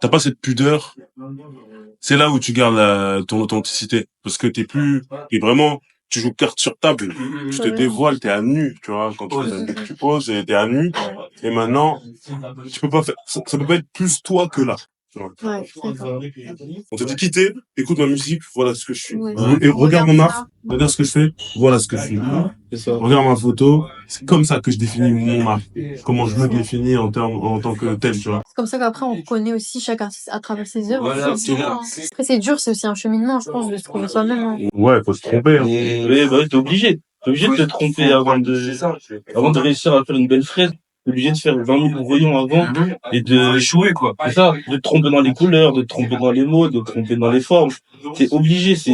T'as pas cette pudeur. C'est là où tu gardes ton authenticité, parce que t'es vraiment, tu joues carte sur table, tu te dévoiles, t'es à nu, tu vois, quand tu poses et t'es à nu, et maintenant, tu peux pas faire, ça peut pas être plus toi que là. vois. Ouais, d'accord. On te dit quitter, écoute ma musique, voilà ce que je suis. Ouais. Et regarde mon art, regarde ce que je fais, voilà ce que je suis. C'est ça. Regarde ma photo, c'est comme ça que je définis mon art. Comment je me définis en tant que tel, tu vois. C'est comme ça qu'après, on reconnaît aussi chaque artiste à travers ses œuvres. Voilà, C'est ça, hein. Après, c'est dur, c'est aussi un cheminement, je pense, de se trouver soi-même. Hein. Ouais, faut se tromper. Hein. Mais bah, t'es obligé. T'es obligé de te tromper avant de réussir à faire une belle fraise. T'es obligé de faire 20 000 brouillons avant et de échouer, quoi. c'est ça, de te tromper dans les couleurs, de te tromper dans les mots, de te tromper dans les formes. C'est obligé, c'est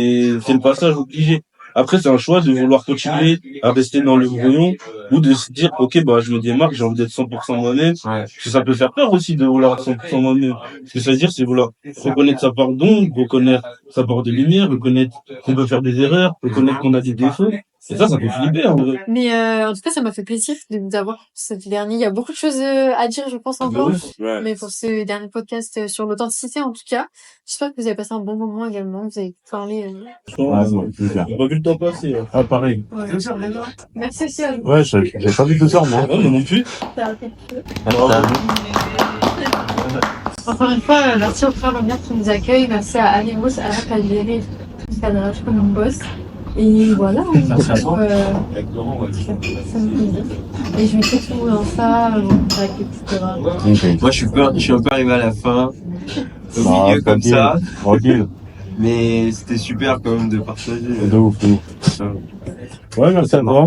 le passage obligé. Après, c'est un choix de vouloir continuer à rester dans le brouillon ou de se dire, ok, bah, je me démarque, j'ai envie d'être 100% moi-même. Parce que ça peut faire peur aussi de vouloir être 100% moi-même. Ce que ça veut dire, c'est vouloir reconnaître sa part d'ombre, reconnaître sa part de lumière, reconnaître qu'on peut faire des erreurs, reconnaître qu'on a des défauts. Et ça fait flipper, en vrai. Mais en tout cas, ça m'a fait plaisir de vous avoir ce dernier. Il y a beaucoup de choses à dire, je pense, encore. Ouais. Mais pour ce dernier podcast sur l'authenticité, en tout cas, j'espère que vous avez passé un bon moment également. Vous avez parlé. Ouais, c'est super. J'ai pas vu le temps passer. Hein. Ah, pareil. Ouais. Merci aussi à vous. Ouais, j'ai pas vu tout ça, moi. Ouais, moi non plus. Ça a fait plaisir. Encore une fois, merci au frère Lumière qui nous accueille. Merci à Alimos, à la Calvéré, jusqu'à Darach comme un boss. Et voilà, on se retrouve, ça me plaisir. Et je mettrai tout dans ça, etc. Moi, je suis un peu arrivé à la fin, au Non, milieu comme tranquille. ça, Tranquille. mais c'était super quand même de partager. De ouf, de ouf. Ouais, merci à toi.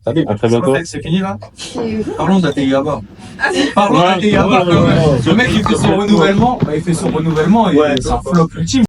Salut, à très bientôt. C'est fini, là? C'est Parlons d'Ateyaba. Parlons Ouais, d'Ateyaba. ouais, ouais, ouais. Le mec, il fait son renouvellement, bah, il fait son renouvellement et c'est un flop ultime.